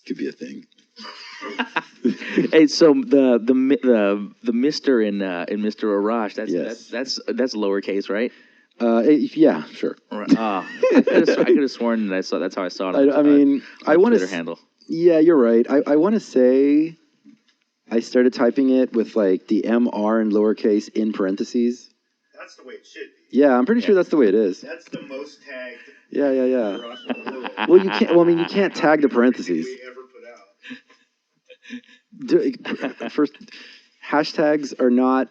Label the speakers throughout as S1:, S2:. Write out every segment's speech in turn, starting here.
S1: Could be a thing.
S2: Hey, so the Mister in Mr. Arash, that's lowercase, right?
S1: Yeah, sure.
S2: I could have sworn that that's how I saw it.
S1: I want
S2: Twitter handle.
S1: Yeah, you're right. I want to say I started typing it with like the MR in lowercase in parentheses.
S3: That's the way it should be.
S1: Yeah, I'm pretty sure that's the way it is.
S3: That's the most tagged.
S1: Yeah.
S3: Arash in the world.
S1: Well, you can't. Well, I mean, you can't tag the parentheses.
S3: We ever put out.
S1: First, hashtags are not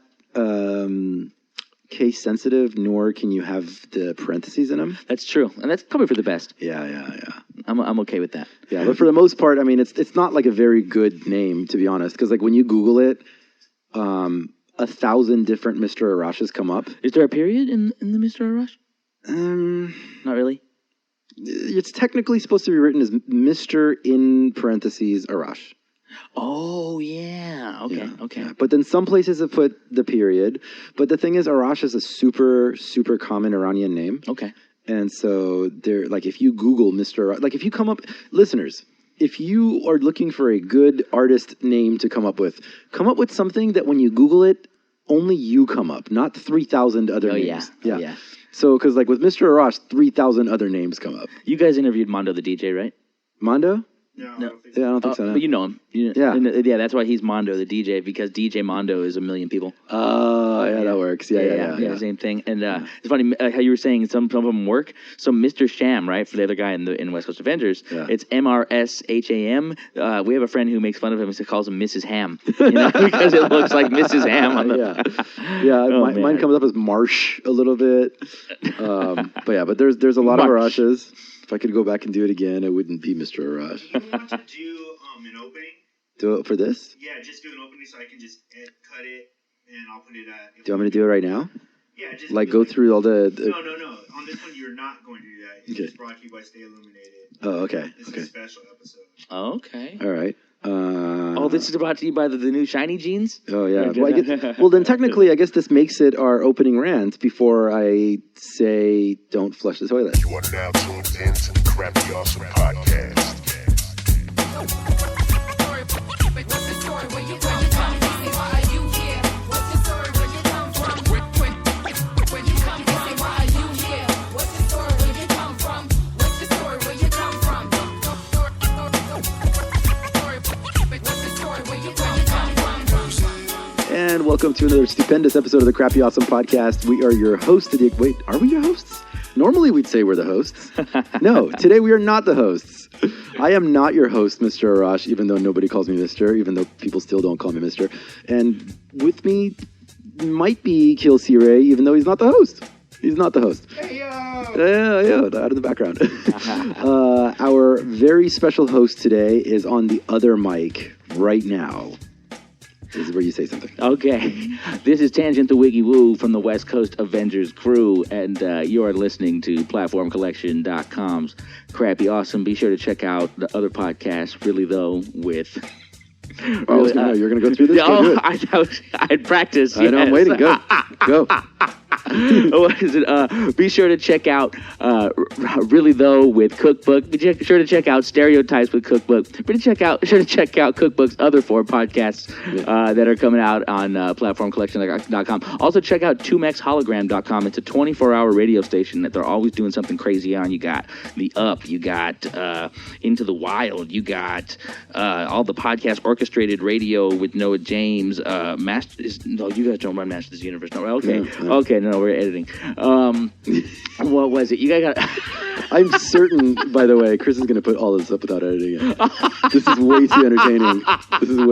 S1: case sensitive, nor can you have the parentheses in them.
S2: That's true, and that's probably for the best.
S1: Yeah.
S2: I'm okay with that.
S1: Yeah, but for the most part, I mean, it's not like a very good name, to be honest, because like when you Google it, 1,000 different Mr. Arashes come up.
S2: Is there a period in the Mr. Arash? Not really.
S1: It's technically supposed to be written as Mr. in parentheses Arash.
S2: Oh, yeah. Okay.
S1: Yeah. But then some places have put the period. But the thing is, Arash is a super, super common Iranian name.
S2: Okay.
S1: And so they're like, if you Google Mr. Like if you come up, listeners, if you are looking for a good artist name to come up with something that when you Google it, only you come up, not 3,000 other names.
S2: Yeah.
S1: So, because like with Mr. Arash, 3,000 other names come up.
S2: You guys interviewed Mondo the DJ, right?
S1: Mondo?
S3: No.
S1: I don't think so. No.
S2: But you know him. Yeah, that's why he's Mondo the DJ, because DJ Mondo is a million people.
S1: Oh, yeah, that works. Yeah.
S2: Same thing. And it's funny how you were saying some of them work. So Mr. Sham, right, for the other guy in West Coast Avengers, it's MRSHAM. We have a friend who makes fun of him. He calls him Mrs. Ham, because it looks like Mrs. Ham on the.
S1: Mine comes up as Marsh a little bit. But there's a lot of Arashes. If I could go back and do it again, it wouldn't be Mr. Arash.
S3: Do you want to do an opening?
S1: Do it for this?
S3: Yeah, just do an opening so I can just cut it and I'll put it at...
S1: Do you want me to do it right now?
S3: Yeah, just...
S1: Like go through all the...
S3: No. On this one, you're not going to do that. It's just brought to you by Stay Illuminated.
S1: Oh, okay.
S3: This is a special episode.
S2: Okay.
S1: All right.
S2: This is brought to you by the new shiny jeans?
S1: Oh, yeah. Well, then technically, I guess this makes it our opening rant before I say don't flush the toilet.
S4: You are now tuned in to the Crappy Awesome Podcast.
S1: And welcome to another stupendous episode of the Crappy Awesome Podcast. We are your hosts. Wait, are we your hosts? Normally we'd say we're the hosts. No, today we are not the hosts. I am not your host, Mr. Arash, even though nobody calls me Mr., even though people still don't call me Mr. And with me might be Kill C-Ray, even though he's not the host. He's not the host.
S3: Hey, yo!
S1: Yeah, out of the background. Our very special host today is on the other mic right now. This is where you say something.
S2: Okay. This is Tanjint the Wiggy Woo from the West Coast Avengers crew, and you are listening to PlatformCollection.com's Crappy Awesome. Be sure to check out the other podcast, Really Though, with...
S1: you're going to go through this?
S2: I'd practice.
S1: I know, I'm waiting. Go.
S2: What is it? Be sure to check out Really Though with Cookbook. Be sure to check out Stereotypes with Cookbook. Be sure to check out Cookbook's other 4 podcasts that are coming out on PlatformCollection.com. Also check out 2mexhologram.com. It's a 24-hour radio station that they're always doing something crazy on. You got The Up. You got Into the Wild. You got all the podcast orchestrated radio with Noah James. You guys don't run Masters of the Universe. No, okay.
S1: No.
S2: Okay, no, we're editing. What was it? You guys got...
S1: I'm certain, by the way, Chris is going to put all this up without editing it. This is way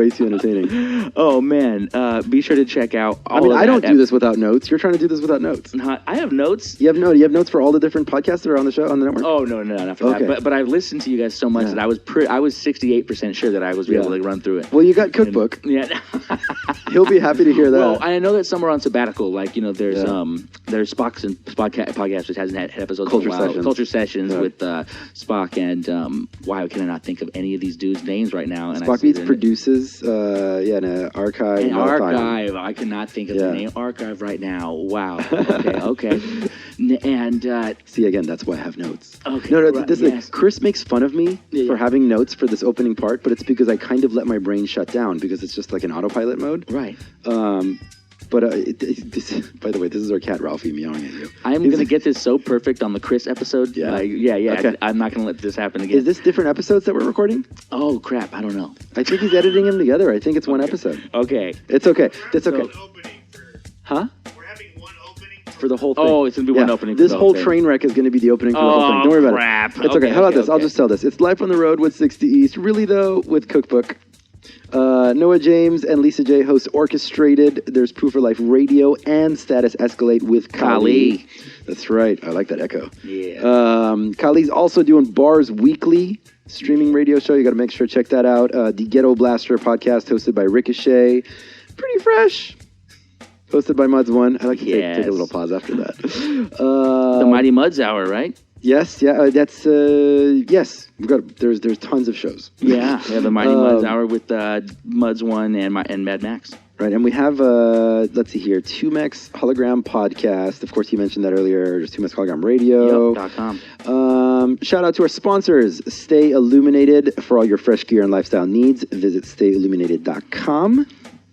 S1: too entertaining.
S2: Oh, man. Be sure to check out
S1: I don't do this without notes. You're trying to do this without notes.
S2: I have notes.
S1: You have notes for all the different podcasts that are on the show, on the network?
S2: Oh, no, not for that. But I've listened to you guys so much that I was 68% sure that I was able to run through it.
S1: Well, you got Cookbook. He'll be happy to hear that.
S2: Well, I know that some are on sabbatical. Like, there's Spock's and podcast, which hasn't had episodes in a while. Culture Sessions with Spock and why can I not think of any of these dudes' names right now? And
S1: Spock Beats produces an archive.
S2: An archive. I cannot think of the name. Archive right now. Wow. Okay. And
S1: See, again, that's why I have notes.
S2: Okay,
S1: No,
S2: right,
S1: this
S2: yes.
S1: is Chris makes fun of me for having notes for this opening part, but it's because I kind of let my brain shut down because it's just like an autopilot mode.
S2: right.
S1: But by the way, this is our cat Ralphie meowing at you.
S2: I'm going to get this so perfect on the Chris episode.
S1: Yeah?
S2: Yeah.
S1: Okay.
S2: I'm not going to let this happen again.
S1: Is this different episodes that we're recording?
S2: Oh, crap. I don't know.
S1: I think he's editing them together. I think it's one episode.
S2: Okay.
S1: It's okay. It's okay.
S3: One opening for,
S2: Huh?
S3: we're having one opening
S1: For the whole thing.
S2: Oh, it's going to be one opening. for
S1: This
S2: the
S1: whole
S2: thing.
S1: train wreck is going to be the opening for the whole thing. Don't worry about
S2: crap.
S1: it. It's okay. How about this? I'll just tell this. It's Life on the Road with 60 East. Really, though, with Cookbook. Noah James and Lisa J host Orchestrated. There's Proof for Life Radio and Status Escalate with Kali. That's right. I like that echo.
S2: Yeah.
S1: Kali's also doing Bars Weekly, streaming radio show. You got to make sure to check that out. The Ghetto Blaster podcast hosted by Ricochet. Pretty fresh. Hosted by Muds One. I like to take a little pause after that.
S2: The Mighty Muds Hour, right?
S1: Yes, yeah, that's yes. We've got there's tons of shows.
S2: Yeah, the Mighty Muds Hour with Muds One and Mad Max.
S1: Right, and we have let's see here, 2Mex Hologram Podcast. Of course, you mentioned that earlier. There's 2Mex Hologram Radio.
S2: Yep.com.
S1: Shout out to our sponsors. Stay Illuminated for all your fresh gear and lifestyle needs. Visit stayilluminated.com.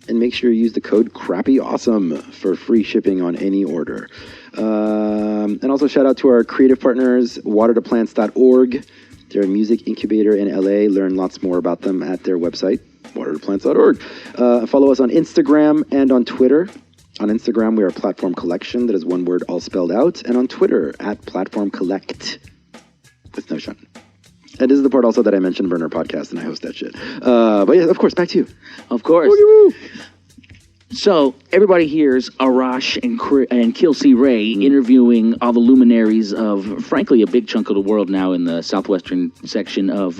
S1: And make sure you use the code CrappyAwesome for free shipping on any order. And also shout out to our creative partners, watertoplants.org. They're a music incubator in LA. Learn lots more about them at their website, watertoplants.org. Follow us on Instagram and on Twitter. On Instagram, we are Platform Collection. That is one word all spelled out. And on Twitter, at Platform Collect. With no shun. And this is the part also that I mentioned Burner Podcast, and I host that shit. But yeah, of course, back to you.
S2: Of course.
S1: Woo-woo.
S2: So everybody hears Arash and Kelsey Ray interviewing all the luminaries of, frankly, a big chunk of the world now in the southwestern section of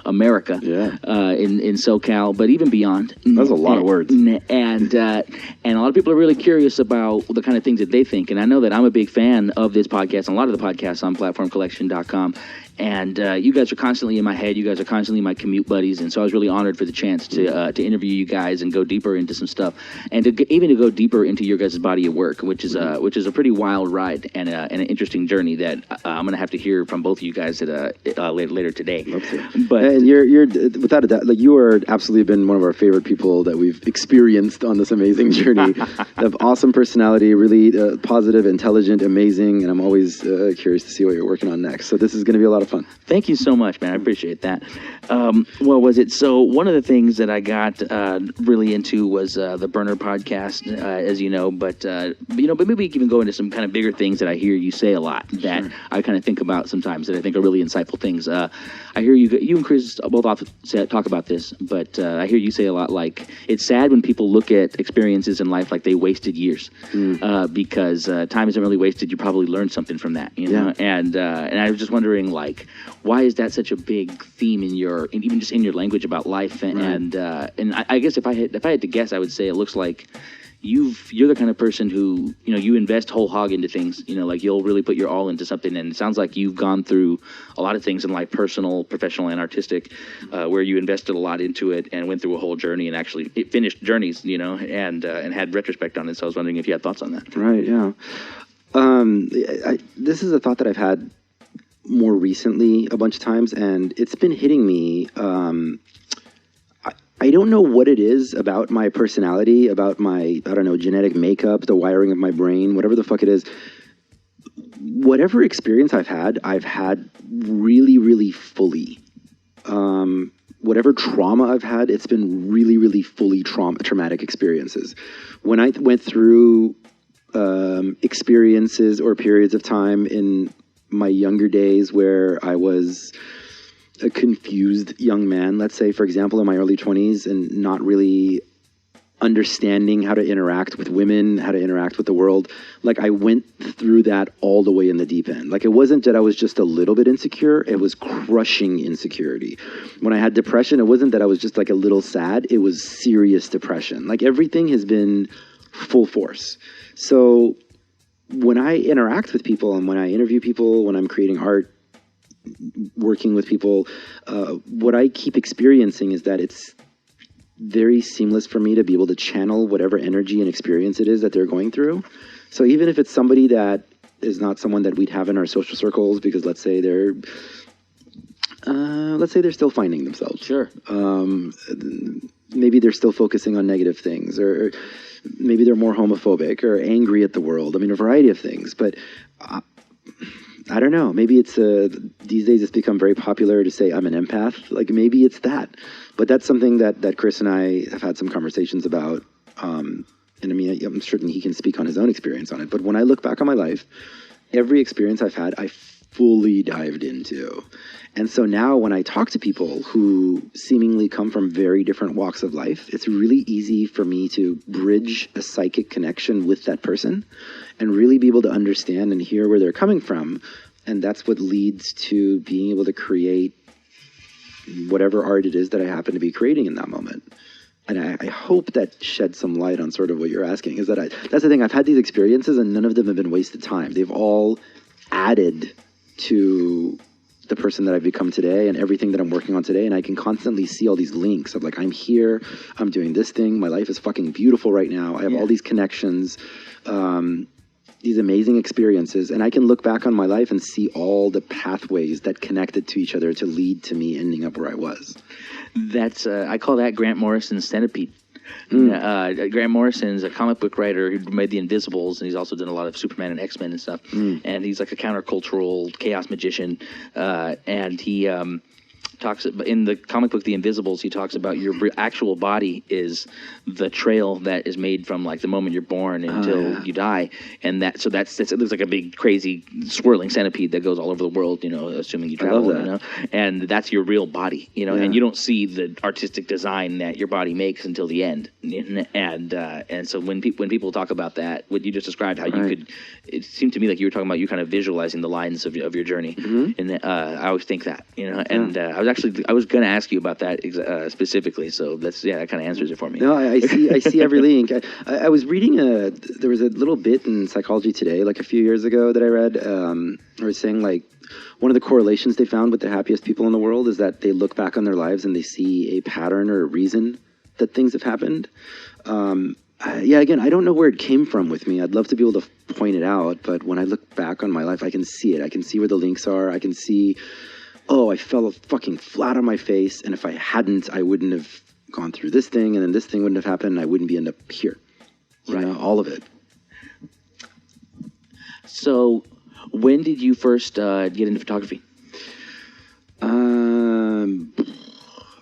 S2: America.
S1: Yeah.
S2: In SoCal, but even beyond.
S1: That's a lot of words.
S2: And a lot of people are really curious about the kind of things that they think. And I know that I'm a big fan of this podcast and a lot of the podcasts on platformcollection.com. And you guys are constantly in my head. You guys are constantly my commute buddies. And so I was really honored for the chance to interview you guys and go deeper into some stuff. And even to go deeper into your guys' body of work, which is a pretty wild ride and an interesting journey that I'm going to have to hear from both of you guys later today. But
S1: and you're without a doubt, like you are absolutely been one of our favorite people that we've experienced on this amazing journey. You have awesome personality, really positive, intelligent, amazing, and I'm always curious to see what you're working on next. So this is going to be a lot of fun.
S2: Thank you so much, man. I appreciate that. What was it? So one of the things that I got really into was the Burner podcast, as you know. But maybe we can even go into some kind of bigger things that I hear you say a lot that I kind of think about sometimes that I think are really insightful things. I hear you and Chris both often talk about this, but I hear you say a lot like it's sad when people look at experiences in life like they wasted years because time isn't really wasted. You probably learned something from that, you know. And I was just wondering, like, why is that such a big theme in even just in your language about life? And I guess if I had to guess, I would say it looks like you're the kind of person who, you invest whole hog into things, like you'll really put your all into something. And it sounds like you've gone through a lot of things in life, personal, professional, and artistic, where you invested a lot into it and went through a whole journey and actually finished journeys, and had retrospect on it. So I was wondering if you had thoughts on that.
S1: Right. Yeah. This is a thought that I've had more recently a bunch of times, and it's been hitting me. I don't know what it is about my personality, about my, genetic makeup, the wiring of my brain, whatever the fuck it is. Whatever experience I've had really, really fully. Whatever trauma I've had, it's been really, really fully traumatic experiences. When I went through experiences or periods of time in my younger days where I was a confused young man, let's say, for example, in my early 20s, and not really understanding how to interact with women, how to interact with the world. Like, I went through that all the way in the deep end. Like, it wasn't that I was just a little bit insecure, it was crushing insecurity. When I had depression, it wasn't that I was just like a little sad, it was serious depression. Like, everything has been full force. So when I interact with people and when I interview people, when I'm creating art, working with people, what I keep experiencing is that it's very seamless for me to be able to channel whatever energy and experience it is that they're going through. So even if it's somebody that is not someone that we'd have in our social circles because let's say they're still finding themselves.
S2: Sure.
S1: Maybe they're still focusing on negative things, or maybe they're more homophobic or angry at the world. I mean, a variety of things. But I don't know. Maybe it's these days it's become very popular to say I'm an empath. Like maybe it's that. But that's something that Chris and I have had some conversations about. And I mean, I'm certain he can speak on his own experience on it. But when I look back on my life, every experience I've had, I fully dived into. And so now when I talk to people who seemingly come from very different walks of life, it's really easy for me to bridge a psychic connection with that person and really be able to understand and hear where they're coming from. And that's what leads to being able to create whatever art it is that I happen to be creating in that moment. And I hope that sheds some light on sort of what you're asking. Is that that's the thing. I've had these experiences and none of them have been wasted time. They've all added to the person that I've become today and everything that I'm working on today. And I can constantly see all these links of like, I'm here, I'm doing this thing. My life is fucking beautiful right now. I have all these connections, these amazing experiences. And I can look back on my life and see all the pathways that connected to each other to lead to me ending up where I was.
S2: That's I call that Grant Morrison's centipede. Grant Morrison's a comic book writer who made The Invisibles, and he's also done a lot of Superman and X-Men and stuff. And he's like a countercultural chaos magician. And he talks in the comic book The Invisibles. He talks about your actual body is the trail that is made from like the moment you're born until you die, and it looks like a big crazy swirling centipede that goes all over the world. You know, assuming you travel. You know, and that's your real body. You know, and you don't see the artistic design that your body makes until the end. And so when people talk about that, what you just described, how you could, it seemed to me like you were talking about you kind of visualizing the lines of your journey, and I always think that, you know, and I was going to ask you about that specifically, so that kind of answers it for me.
S1: No, I see every link. I was reading there was a little bit in Psychology Today, like a few years ago that I read, I was saying like one of the correlations they found with the happiest people in the world is that they look back on their lives and they see a pattern or a reason that things have happened. Again, I don't know where it came from with me. I'd love to be able to point it out, but when I look back on my life, I can see it. I can see where the links are. I can see, I fell fucking flat on my face, and if I hadn't, I wouldn't have gone through this thing, and then this thing wouldn't have happened, and I wouldn't be end up here. You know, all of it.
S2: So, when did you first get into photography?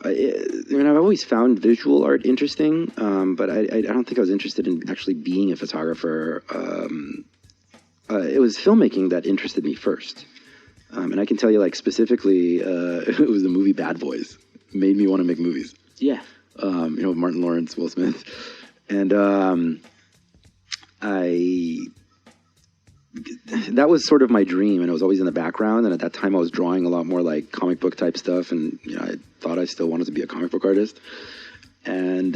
S1: I've always found visual art interesting, but I don't think I was interested in actually being a photographer. It was filmmaking that interested me first. And I can tell you, like, specifically, it was the movie Bad Boys. It made me want to make movies.
S2: Yeah.
S1: Martin Lawrence, Will Smith. And that was sort of my dream, and it was always in the background. And at that time, I was drawing a lot more like comic book type stuff, and I thought I still wanted to be a comic book artist. And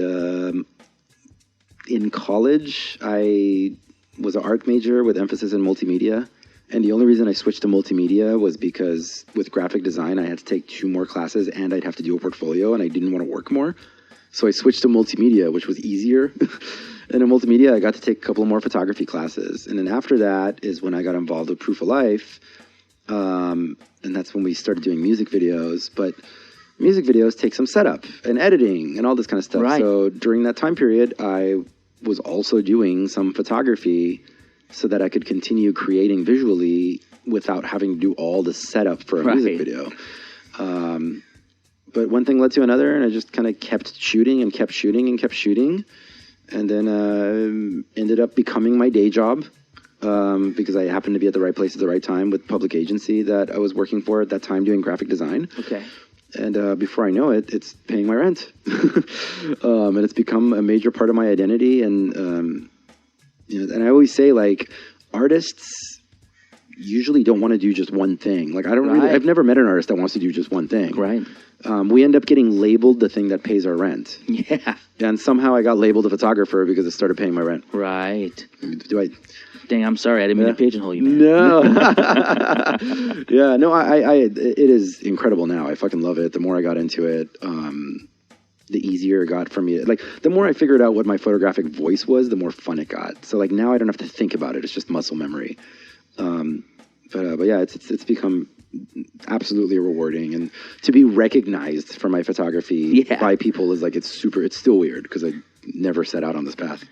S1: in college, I was an art major with emphasis in multimedia. And the only reason I switched to multimedia was because with graphic design, I had to take 2 more classes, and I'd have to do a portfolio, and I didn't want to work more. So I switched to multimedia, which was easier. And in multimedia, I got to take a couple more photography classes. And then after that is when I got involved with Proof of Life. And that's when we started doing music videos. But music videos take some setup and editing and all this kind of stuff.
S2: Right.
S1: So during that time period, I was also doing some photography so that I could continue creating visually without having to do all the setup for a music video. But one thing led to another, and I just kind of kept shooting and kept shooting and kept shooting. And then ended up becoming my day job because I happened to be at the right place at the right time with public agency that I was working for at that time doing graphic design.
S2: Okay.
S1: And before I know it, it's paying my rent. And it's become a major part of my identity. And, and I always say, like, artists usually don't want to do just one thing. Like, I've never met an artist that wants to do just one thing.
S2: Right.
S1: We end up getting labeled the thing that pays our rent.
S2: Yeah.
S1: And somehow I got labeled a photographer because it started paying my rent.
S2: Right. Dang, I'm sorry. I didn't mean to pigeonhole you, man.
S1: No. Yeah, no, it is incredible now. I fucking love it. The more I got into it, the easier it got for me. Like, the more I figured out what my photographic voice was, the more fun it got. So, like, now I don't have to think about it. It's just muscle memory. But yeah, it's become absolutely rewarding, and to be recognized for my photography by people is like it's still weird because I never set out on this path.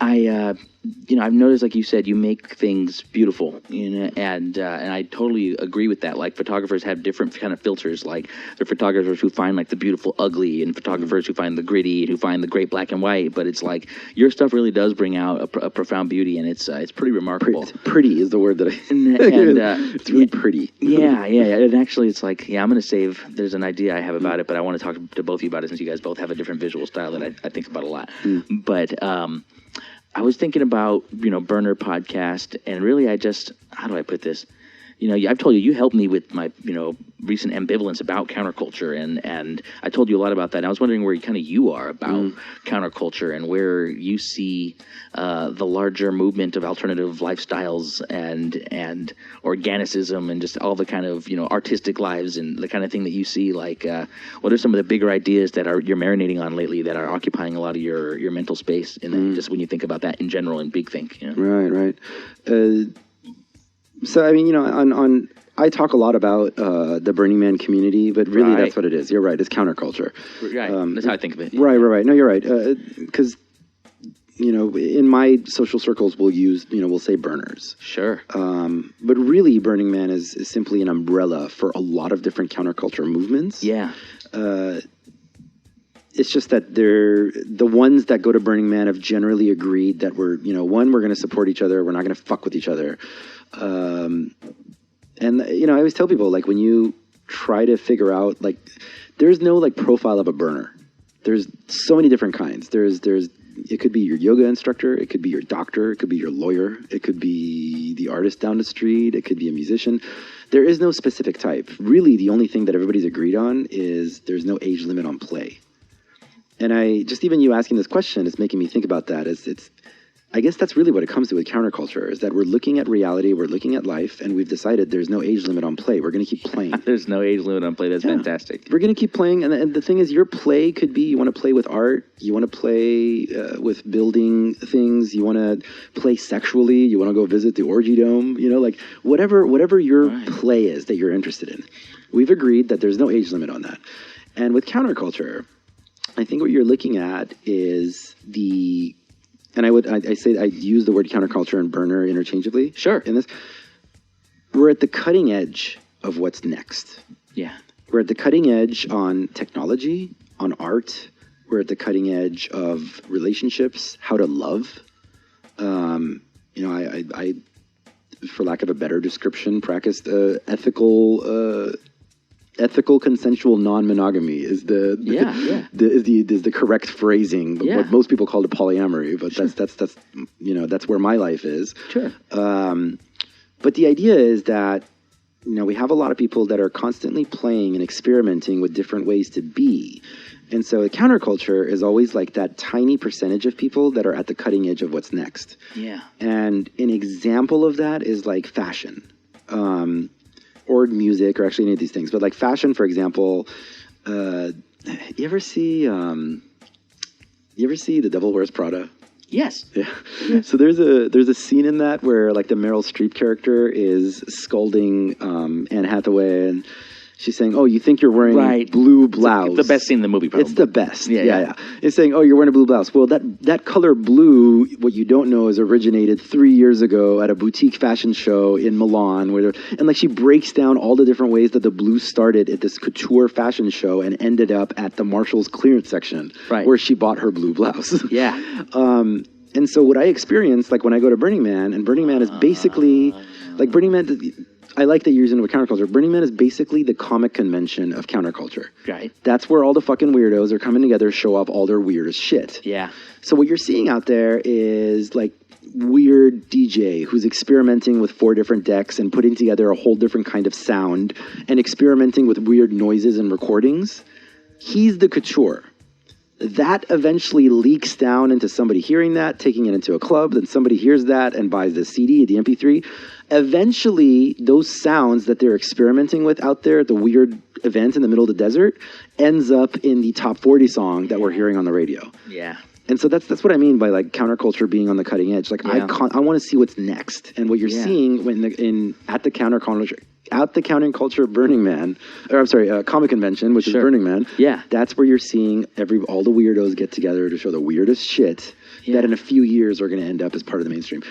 S2: I've noticed, like you said, you make things beautiful, and I totally agree with that. Like, photographers have different kind of filters. Like, there are photographers who find like the beautiful ugly, and photographers who find the gritty, and who find the great black and white. But it's like your stuff really does bring out a profound beauty, and it's pretty remarkable.
S1: Pretty is the word that I. It's really pretty.
S2: Yeah. And actually, it's like, I'm going to save. There's an idea I have about it, but I want to talk to both of you about it since you guys both have a different visual style that I think about a lot. But I was thinking about, Burner podcast, and really how do I put this? I've told you helped me with my, recent ambivalence about counterculture, and I told you a lot about that. And I was wondering where you are about counterculture and where you see the larger movement of alternative lifestyles and organicism and just all the kind of, artistic lives and the kind of thing that you see. Like, what are some of the bigger ideas that you're marinating on lately that are occupying a lot of your mental space? And just when you think about that in general and big think.
S1: Right. So, I mean, I talk a lot about the Burning Man community, but really that's what it is. You're right. It's counterculture.
S2: Right. That's how I think of it.
S1: Right. No, you're right. Because, in my social circles, we'll say burners.
S2: Sure.
S1: But really, Burning Man is simply an umbrella for a lot of different counterculture movements.
S2: Yeah.
S1: It's just that the ones that go to Burning Man have generally agreed that we're going to support each other. We're not going to fuck with each other. And I always tell people, like, when you try to figure out, like, there's no like profile of a burner. There's so many different kinds. It could be your yoga instructor. It could be your doctor. It could be your lawyer. It could be the artist down the street. It could be a musician. There is no specific type. Really, the only thing that everybody's agreed on is there's no age limit on play. And even you asking this question is making me think about that. I guess that's really what it comes to with counterculture, is that we're looking at reality, we're looking at life, and we've decided there's no age limit on play. We're going to keep playing.
S2: There's no age limit on play. That's fantastic.
S1: We're going to keep playing, and the thing is, your play could be, you want to play with art, you want to play with building things, you want to play sexually, you want to go visit the orgy dome, like whatever your play is that you're interested in. We've agreed that there's no age limit on that. And with counterculture, I think what you're looking at is and I use the word counterculture and burner interchangeably.
S2: Sure.
S1: In this, we're at the cutting edge of what's next.
S2: Yeah.
S1: We're at the cutting edge on technology, on art. We're at the cutting edge of relationships, how to love. I for lack of a better description, practiced ethical consensual non-monogamy is the correct phrasing, but what most people call it polyamory, but that's where my life is.
S2: Sure.
S1: But the idea is that we have a lot of people that are constantly playing and experimenting with different ways to be. And so the counterculture is always like that tiny percentage of people that are at the cutting edge of what's next.
S2: Yeah.
S1: And an example of that is like fashion. Or music, or actually any of these things. But like fashion, for example, you ever see The Devil Wears Prada?
S2: Yes.
S1: Yeah. So there's a scene in that where like the Meryl Streep character is scolding Anne Hathaway, and she's saying, "Oh, you think you're wearing blue blouse?"
S2: It's the best scene in the movie, probably.
S1: It's the best.
S2: Yeah.
S1: It's saying, "Oh, you're wearing a blue blouse." Well, that color blue, what you don't know, is originated 3 years ago at a boutique fashion show in Milan, and like she breaks down all the different ways that the blue started at this couture fashion show and ended up at the Marshall's clearance section, where she bought her blue blouse.
S2: Yeah.
S1: And so what I experience, like when I go to Burning Man, and Burning Man is basically like Burning Man. I like that you're using it with counterculture. Burning Man is basically the comic convention of counterculture.
S2: Right.
S1: That's where all the fucking weirdos are coming together to show off all their weirdest shit.
S2: Yeah.
S1: So what you're seeing out there is like weird DJ who's experimenting with 4 different decks and putting together a whole different kind of sound and experimenting with weird noises and recordings. He's the couture. That eventually leaks down into somebody hearing that, taking it into a club, then somebody hears that and buys the CD, the MP3. Eventually, those sounds that they're experimenting with out there at the weird event in the middle of the desert ends up in the top 40 song that we're hearing on the radio.
S2: Yeah.
S1: And so that's what I mean by like counterculture being on the cutting edge. Like I want to see what's next, and what you're seeing at the counterculture Burning Man, or I'm sorry, comic convention, which is Burning Man.
S2: Yeah,
S1: that's where you're seeing all the weirdos get together to show the weirdest shit that in a few years are going to end up as part of the mainstream.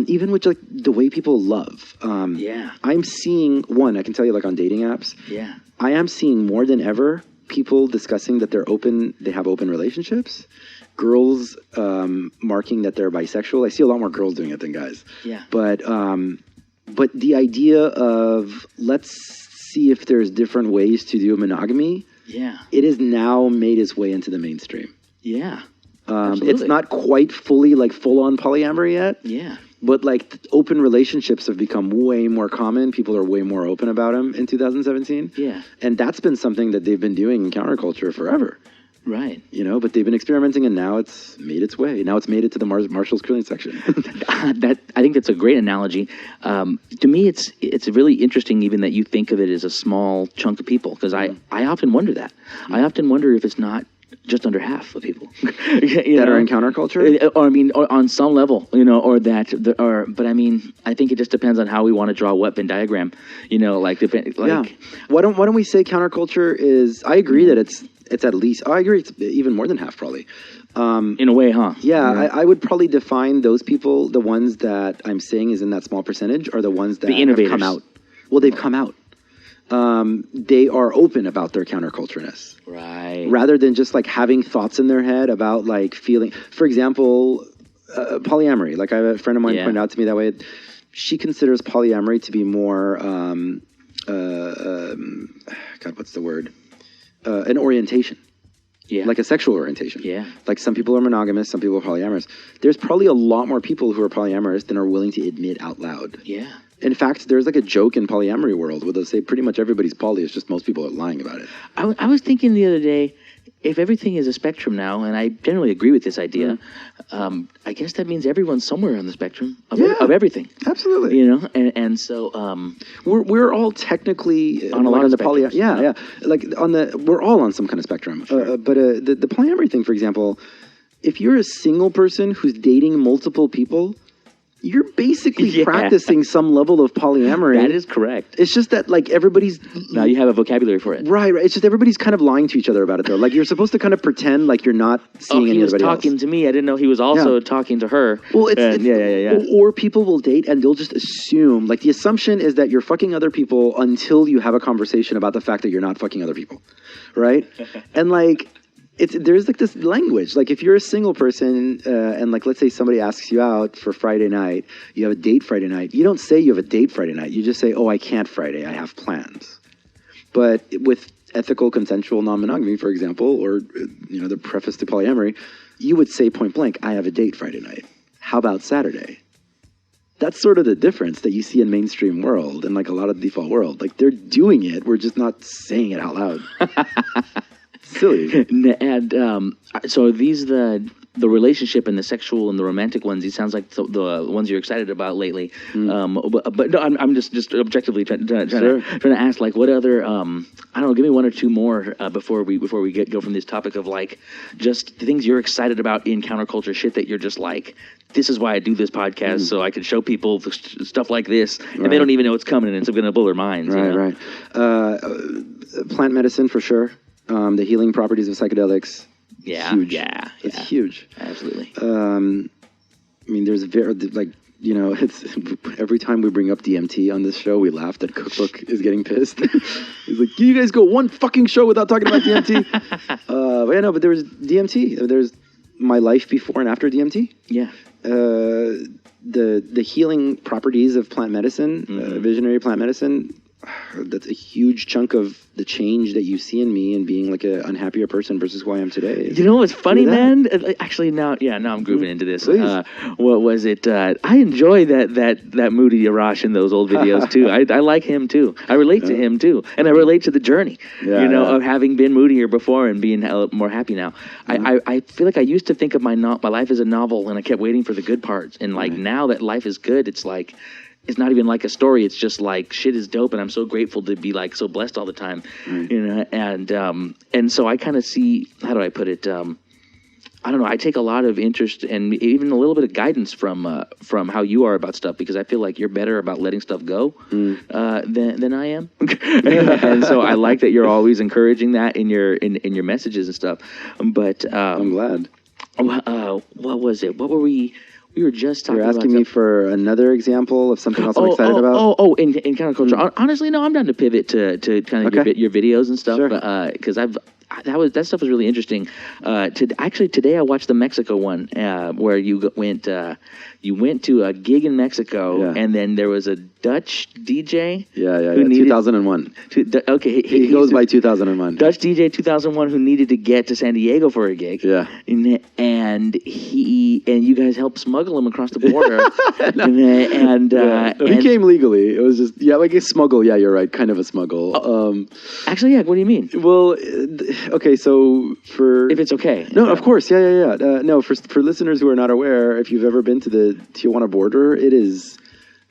S1: Even with like the way people love. I'm seeing I can tell you like on dating apps. Yeah, I am seeing more than ever people discussing that they have open relationships. Girls marking that they're bisexual. I see a lot more girls doing it than guys. Yeah. But the idea of let's see if there's different ways to do monogamy. Yeah. It has now made its way into the mainstream. Yeah. It's not quite fully like full on polyamory yet. Yeah. But like open relationships have become way more common. People are way more open about them in 2017. Yeah. And that's been something that they've been doing in counterculture forever. Right. You know, but they've been experimenting, and now it's made its way. Now it's made it to the Marshall's Grilling section.
S2: I think that's a great analogy. To me, it's really interesting even that you think of it as a small chunk of people, because I often wonder that. I often wonder if it's not just under half of people
S1: that are in counterculture,
S2: or on some level, but I mean, I think it just depends on how we want to draw a Venn diagram,
S1: yeah. Why don't we say counterculture is? I agree that it's at least. I agree it's even more than half probably.
S2: In a way, huh?
S1: Yeah, I would probably define those people. The ones that I'm saying is in that small percentage are the ones that have come out. Well, they've come out. They are open about their countercultureness. Right. Rather than just like having thoughts in their head about like feeling, for example, polyamory. Like I have a friend of mine pointed out to me that way. She considers polyamory to be more, God, what's the word? An orientation. Yeah. Like a sexual orientation. Yeah. Like some people are monogamous, some people are polyamorous. There's probably a lot more people who are polyamorous than are willing to admit out loud. Yeah. In fact, there's like a joke in polyamory world where they'll say pretty much everybody's poly, it's just most people are lying about it.
S2: I was thinking the other day, if everything is a spectrum now, and I generally agree with this idea, I guess that means everyone's somewhere on the spectrum of everything.
S1: Absolutely.
S2: You know, and so
S1: we're all technically
S2: on a lot of the poly.
S1: Yeah. Like we're all on some kind of spectrum. Sure. But the polyamory thing, for example, if you're a single person who's dating multiple people, you're basically practicing some level of polyamory.
S2: That is correct.
S1: It's just that, like, everybody's...
S2: Now you have a vocabulary for it.
S1: Right. It's just everybody's kind of lying to each other about it, though. Like, you're supposed to kind of pretend like you're not seeing anybody else.
S2: He was talking to me. I didn't know he was also talking to her.
S1: Well, Or people will date and they'll just assume... Like, the assumption is that you're fucking other people until you have a conversation about the fact that you're not fucking other people. Right? And, like... There's like this language, like if you're a single person and like let's say somebody asks you out for Friday night, you have a date Friday night, you don't say you have a date Friday night, you just say, oh, I can't Friday, I have plans. But with ethical consensual non-monogamy, for example, or the preface to polyamory, you would say point blank, I have a date Friday night. How about Saturday? That's sort of the difference that you see in mainstream world and like a lot of the default world. Like they're doing it, we're just not saying it out loud. Silly.
S2: And so these the relationship and the sexual and the romantic ones. It sounds like the ones you're excited about lately. But no, I'm just objectively trying to ask, like, what other I don't know. Give me one or two more before we go from this topic of like just the things you're excited about in counterculture shit that you're just like, this is why I do this podcast, so I can show people stuff like this, and they don't even know it's coming, and it's going to blow their minds.
S1: Right. Plant medicine for sure. The healing properties of psychedelics.
S2: Yeah.
S1: Huge.
S2: Yeah.
S1: It's huge.
S2: Absolutely.
S1: I mean, there's it's every time we bring up DMT on this show, we laugh that Cookbook is getting pissed. He's like, you guys go one fucking show without talking about DMT. But there was DMT. There's my life before and after DMT.
S2: Yeah.
S1: The healing properties of plant medicine, visionary plant medicine. That's a huge chunk of the change that you see in me and being like an unhappier person versus who I am today.
S2: You know what's funny, man? Actually, now I'm grooving into this. What was it? I enjoy that moody Arash in those old videos too. I like him too. I relate to him too, and I relate to the journey. Of having been moodier before and being more happy now. I feel like I used to think of my life as a novel, and I kept waiting for the good parts. And like now that life is good, it's like. It's not even like a story. It's just like shit is dope, and I'm so grateful to be like so blessed all the time, And so I kind of see, how do I put it? I don't know. I take a lot of interest and even a little bit of guidance from how you are about stuff, because I feel like you're better about letting stuff go than I am. And so I like that you're always encouraging that in your messages and stuff. But
S1: I'm glad.
S2: What was it? What were we? We were just talking.
S1: You're asking me for another example of something else I'm excited about.
S2: In counterculture. Honestly, no, I'm down to pivot to kind of your videos and stuff, because that stuff was really interesting. Today I watched the Mexico one where you went to a gig in Mexico, and then there was a Dutch DJ.
S1: Yeah. 2001. He goes by 2001.
S2: Dutch DJ 2001 who needed to get to San Diego for a gig.
S1: Yeah.
S2: And you guys helped smuggle him across the border.
S1: He came legally. It was just like a smuggle. Yeah, you're right. Kind of a smuggle.
S2: Actually, what do you mean?
S1: Well, okay. So
S2: if it's okay.
S1: No, of course. Yeah. No, for listeners who are not aware, if you've ever been to the Tijuana border, it is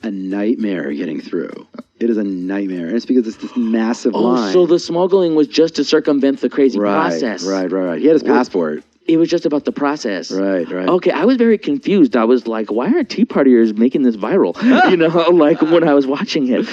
S1: a nightmare getting through. It is a nightmare. And it's because it's this massive line.
S2: So the smuggling was just to circumvent the crazy process.
S1: Right. He had his passport.
S2: It was just about the process.
S1: Right.
S2: Okay, I was very confused. I was like, why are Tea Partiers making this viral? When I was watching it.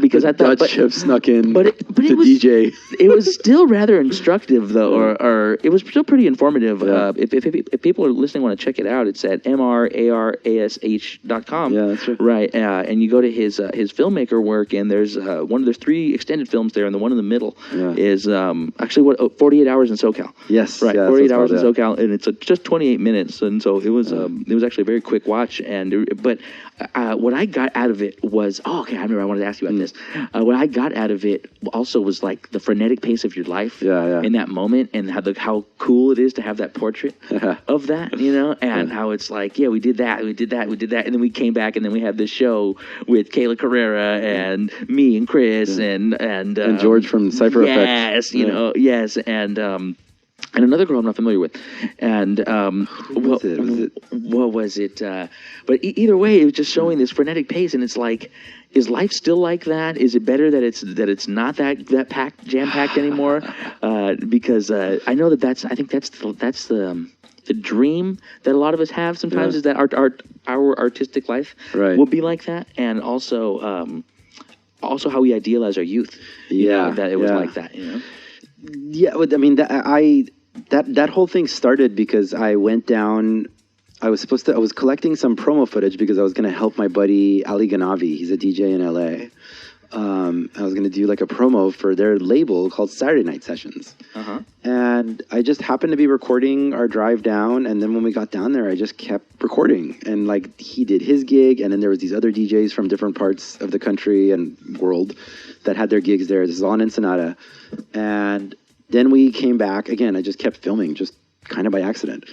S2: Because I thought...
S1: Dutch have snuck in
S2: but it was,
S1: DJ.
S2: It was still rather instructive, though, or it was still pretty informative. Yeah. If people are listening want to check it out, it's at mrarash.com.
S1: Yeah, that's right.
S2: Right, and you go to his filmmaker work, and there's there's 3 extended films there, and the one in the middle is actually 48 Hours in SoCal.
S1: Yes.
S2: Right,
S1: yeah,
S2: 48 Hours in SoCal, and it's just 28 minutes, and so it was actually a very quick watch. But what I got out of it was I remember I wanted to ask you about this. What I got out of it also was like the frenetic pace of your life in that moment, and how cool it is to have that portrait of that, and how it's like, we did that, and then we came back, and then we had this show with Kayla Carrera and me and Chris and
S1: George from Cypher Effect.
S2: Yes, and another girl I'm not familiar with. And what was it? But either way, it was just showing this frenetic pace, and it's like, is life still like that? Is it better that it's not that jam-packed anymore? Because I know that's the dream that a lot of us have sometimes, is that our artistic life will be like that, and also how we idealize our youth. That it was like that.
S1: Yeah, I mean, that whole thing started because I went down. I was collecting some promo footage because I was going to help my buddy Ali Ganavi. He's a DJ in LA. I was going to do like a promo for their label called Saturday Night Sessions. And I just happened to be recording our drive down, and then when we got down there, I just kept recording. And like, he did his gig, and then there was these other DJs from different parts of the country and world that had their gigs there. This is all in Ensenada. And then we came back. Again, I just kept filming, just kind of by accident.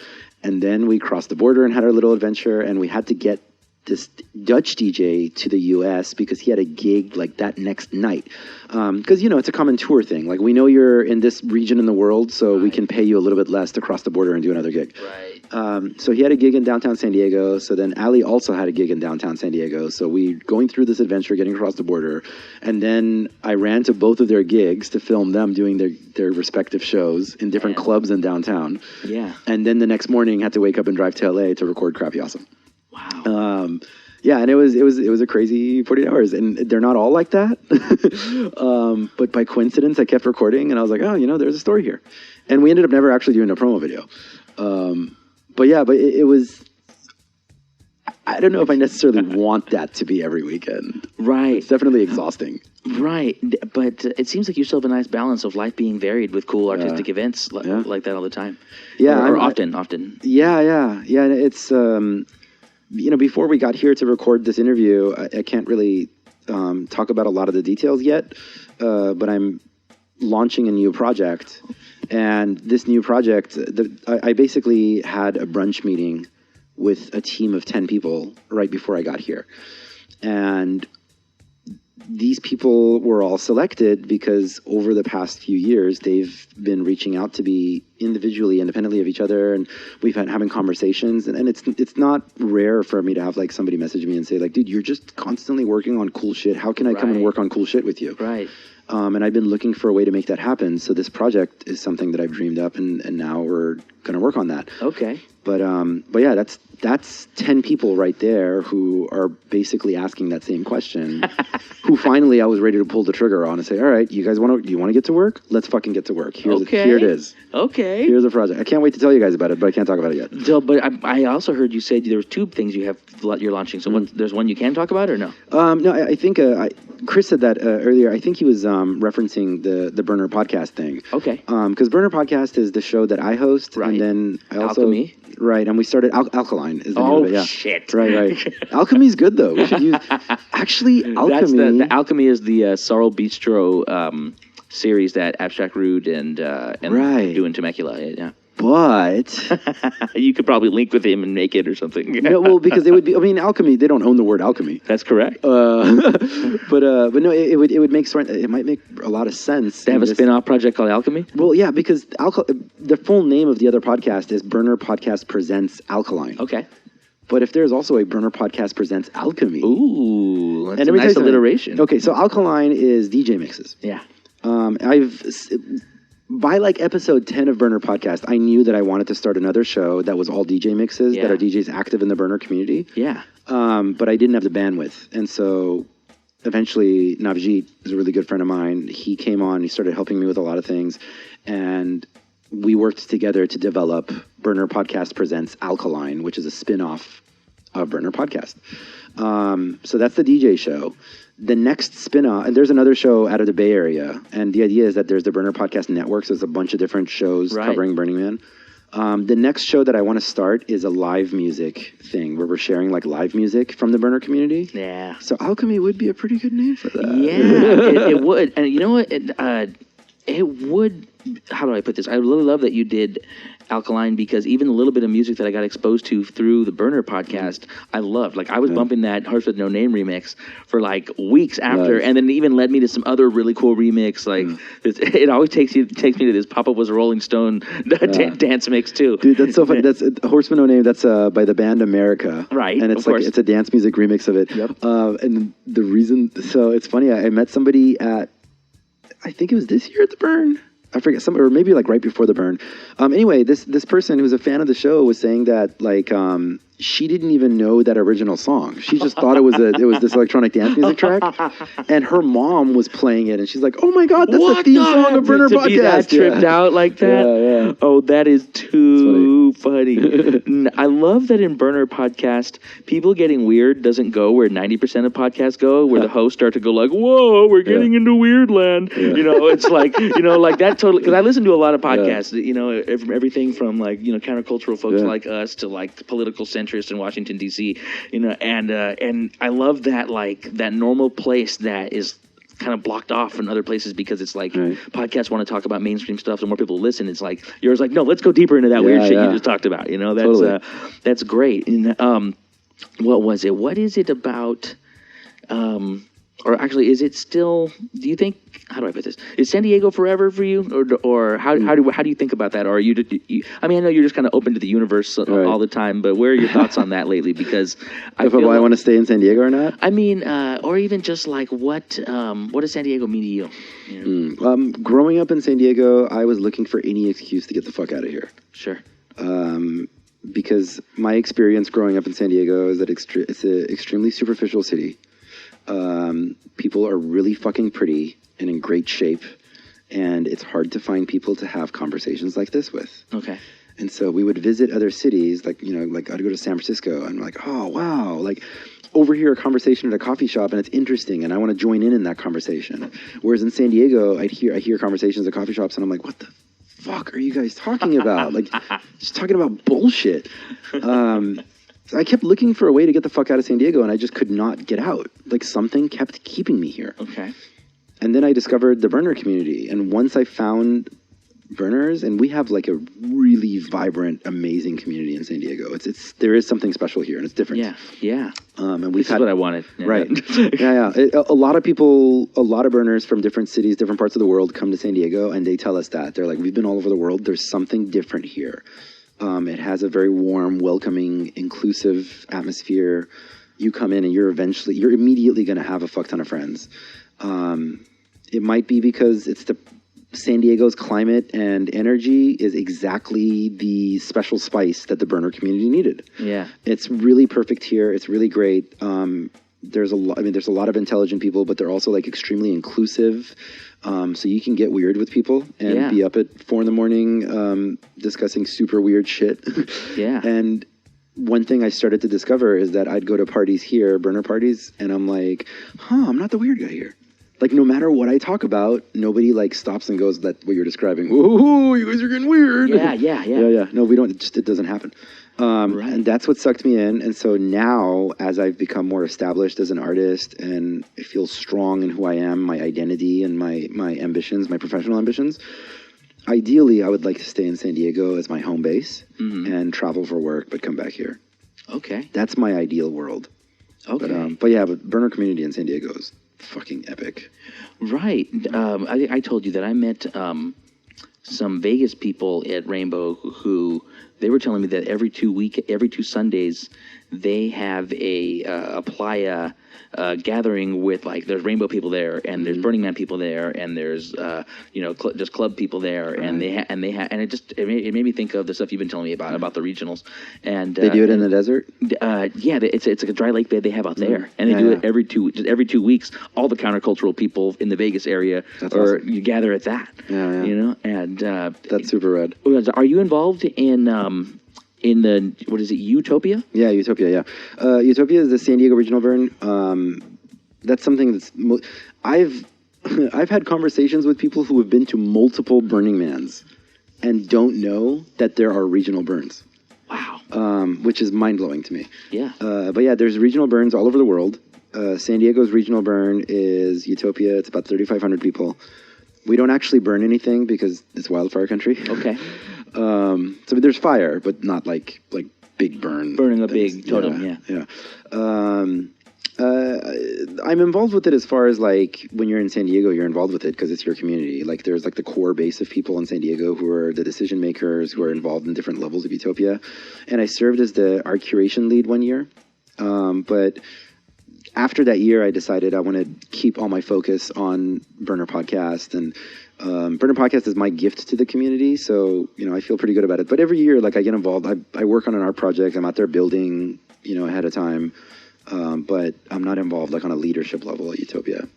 S1: And then we crossed the border and had our little adventure, and we had to get this Dutch DJ to the U.S. because he had a gig like that next night. Because, it's a common tour thing. Like, we know you're in this region in the world, so we can pay you a little bit less to cross the border and do another gig.
S2: Right.
S1: So he had a gig in downtown San Diego. So then Ali also had a gig in downtown San Diego. So we going through this adventure, getting across the border. And then I ran to both of their gigs to film them doing their respective shows in different clubs in downtown.
S2: Yeah.
S1: And then the next morning had to wake up and drive to LA to record Crappy Awesome.
S2: Wow.
S1: And it was a crazy 48 hours, and they're not all like that. But by coincidence, I kept recording, and I was like, there's a story here. And we ended up never actually doing a promo video. But it was, I don't know if I necessarily want that to be every weekend.
S2: Right.
S1: It's definitely exhausting.
S2: Right. But it seems like you still have a nice balance of life being varied with cool artistic events like that all the time.
S1: Yeah.
S2: Or often.
S1: Yeah. It's, before we got here to record this interview, I can't really talk about a lot of the details yet, but I'm launching a new project. And this new project, I basically had a brunch meeting with a team of 10 people right before I got here. And these people were all selected because over the past few years, they've been reaching out to me individually, independently of each other, and we've had having conversations, and it's not rare for me to have like somebody message me and say like, dude, you're just constantly working on cool shit. How can I come and work on cool shit with you?
S2: Right.
S1: And I've been looking for a way to make that happen. So this project is something that I've dreamed up, and now we're going to work on that.
S2: Okay.
S1: But yeah, that's 10 people right there who are basically asking that same question. Who finally I was ready to pull the trigger on and say, all right, you guys do you want to get to work? Let's fucking get to work. Here it is.
S2: Okay.
S1: Here's a project. I can't wait to tell you guys about it, but I can't talk about it yet.
S2: So, but I also heard you say there was 2 things you're launching. So there's one you can talk about or no?
S1: No, I think Chris said that earlier. I think he was referencing the Burner Podcast thing.
S2: Okay.
S1: Because Burner Podcast is the show that I host,
S2: right.
S1: And then I also
S2: Alchemy.
S1: Right, and we started Alkaline is the name of it. Yeah.
S2: Shit.
S1: Right. Alchemy's good though. We should use Alchemy.
S2: That's the Alchemy is the Sorrel Bistro series that Abstract Rude and
S1: right.
S2: do in Temecula. Yeah.
S1: But
S2: you could probably link with him and make it or something.
S1: No, well, because it would be. I mean, alchemy. They don't own the word alchemy.
S2: That's correct.
S1: But no, it would make it might make a lot of sense
S2: to have a spin-off project called Alchemy.
S1: Well, yeah, because the full name of the other podcast is Burner Podcast Presents Alkaline.
S2: Okay.
S1: But if there's also a Burner Podcast Presents Alchemy,
S2: ooh, that's a nice alliteration.
S1: Okay, so Alkaline is DJ mixes.
S2: Yeah.
S1: By like episode 10 of Burner Podcast, I knew that I wanted to start another show that was all DJ mixes that are DJs active in the Burner community.
S2: Yeah.
S1: But I didn't have the bandwidth. And so eventually Navjeet is a really good friend of mine. He came on, he started helping me with a lot of things. And we worked together to develop Burner Podcast Presents Alkaline, which is a spin-off of Burner Podcast. So that's the DJ show. The next spin-off, and there's another show out of the Bay Area, and the idea is that there's the Burner Podcast Network, so there's a bunch of different shows covering Burning Man. The next show that I want to start is a live music thing, where we're sharing like live music from the Burner community.
S2: Yeah.
S1: So Alchemy would be a pretty good name for that.
S2: Yeah, it would. And you know what? It would, how do I put this? I really love that you did Alkaline, because even the little bit of music that I got exposed to through the Burner Podcast, I loved. Like, I was bumping that Hearts with No Name remix for like weeks after, and then it even led me to some other really cool remix. Like, it always takes me to this Papa Was a Rolling Stone dance mix too.
S1: Dude, that's so funny. That's Horseman No Name. That's by the band America,
S2: right?
S1: And it's like it's a dance music remix of it.
S2: Yep.
S1: And the reason, so it's funny. I met somebody at, I think it was this year at the Burn. I forget, or maybe like right before the Burn. Anyway, this person who's a fan of the show was saying that like she didn't even know that original song. She just thought it was this electronic dance music track, and her mom was playing it, and she's like, "Oh my god, that's the theme song of Burner Podcast."
S2: Be that tripped out like that?
S1: Yeah.
S2: Oh, that is too funny. I love that in Burner Podcast, people getting weird doesn't go where 90% of podcasts go, where the hosts start to go like, "Whoa, we're getting into weird land." Yeah. You know, it's like, you know, like that totally. Because I listen to a lot of podcasts. You know, everything from like, you know, countercultural folks like us to like political centrists in Washington D.C. You know, and I love that, like that normal place that is kind of blocked off from other places, because it's like podcasts want to talk about mainstream stuff, so more people listen. It's like yours, like, no, let's go deeper into that weird shit you just talked about. You know, that's that's great. And what was it? What is it about? Or actually, is it still? Do you think? How do I put this? Is San Diego forever for you, or how do you think about that? Or are you? I mean, I know you're just kind of open to the universe all the time, but where are your thoughts on that lately? Because I
S1: want to stay in San Diego or not?
S2: I mean, or even just like what does San Diego mean to you? You know?
S1: Growing up in San Diego, I was looking for any excuse to get the fuck out of here.
S2: Sure.
S1: Because my experience growing up in San Diego is that it's an extremely superficial city. People are really fucking pretty and in great shape, and it's hard to find people to have conversations like this with.
S2: Okay.
S1: And so we would visit other cities, like, you know, like I'd go to San Francisco and I'm like, oh, wow, like overhear a conversation at a coffee shop and it's interesting and I want to join in that conversation. Whereas in San Diego, I hear conversations at coffee shops and I'm like, what the fuck are you guys talking about? Like, just talking about bullshit. So I kept looking for a way to get the fuck out of San Diego, and I just could not get out. Like, something kept keeping me here.
S2: Okay.
S1: And then I discovered the Burner community, and once I found burners, and we have like a really vibrant, amazing community in San Diego. There is something special here, and it's different.
S2: Yeah.
S1: And we've
S2: This is what I wanted.
S1: Right. Yeah. A lot of people, a lot of burners from different cities, different parts of the world come to San Diego, and they tell us that. They're like, we've been all over the world. There's something different here. It has a very warm, welcoming, inclusive atmosphere. You come in and you're immediately going to have a fuck ton of friends. It might be because it's San Diego's climate and energy is exactly the special spice that the burner community needed.
S2: Yeah.
S1: It's really perfect here. It's really great. There's a lot of intelligent people, but they're also like extremely inclusive. So you can get weird with people and be up at 4 a.m, discussing super weird shit.
S2: Yeah.
S1: And one thing I started to discover is that I'd go to parties here, burner parties, and I'm like, I'm not the weird guy here. Like, no matter what I talk about, nobody, like, stops and goes, that what you're describing. Whoa, you guys are getting weird.
S2: Yeah.
S1: No, we don't. It doesn't happen.
S2: Right.
S1: And that's what sucked me in. And so now, as I've become more established as an artist and I feel strong in who I am, my identity and my ambitions, my professional ambitions, ideally, I would like to stay in San Diego as my home base and travel for work, but come back here.
S2: Okay.
S1: That's my ideal world.
S2: Okay.
S1: But burner community in San Diego is fucking epic.
S2: Right. I told you that I met some Vegas people at Rainbow who they were telling me that every 2 Sundays they have a playa gathering with, like, there's Rainbow people there, and there's Burning Man people there, and there's just club people there, and it made me think of the stuff you've been telling me about the regionals, and
S1: they do it in the desert.
S2: It's like a dry lake bed they have out there, and they do it every 2 weeks. All the countercultural people in the Vegas area,
S1: awesome.
S2: You gather at that.
S1: Yeah.
S2: And
S1: that's super rad.
S2: Are you involved in the, what is it, Utopia?
S1: Yeah, Utopia, yeah. Utopia is the San Diego Regional Burn. That's something that's... I've had conversations with people who have been to multiple Burning Mans and don't know that there are regional burns.
S2: Wow.
S1: Which is mind-blowing to me.
S2: Yeah.
S1: But yeah, there's regional burns all over the world. San Diego's regional burn is Utopia. It's about 3,500 people. We don't actually burn anything because it's wildfire country.
S2: Okay.
S1: So there's fire, but not like big burn.
S2: Burning a
S1: things.
S2: big totem, yeah.
S1: I'm involved with it as far as, like, when you're in San Diego, you're involved with it because it's your community. Like, there's, like, the core base of people in San Diego who are the decision makers, who are involved in different levels of Utopia. And I served as the art curation lead one year. But after that year, I decided I want to keep all my focus on Burner Podcast, and Burner Podcast is my gift to the community, so, I feel pretty good about it. But every year, like, I get involved. I work on an art project. I'm out there building, ahead of time. But I'm not involved, like, on a leadership level at Utopia.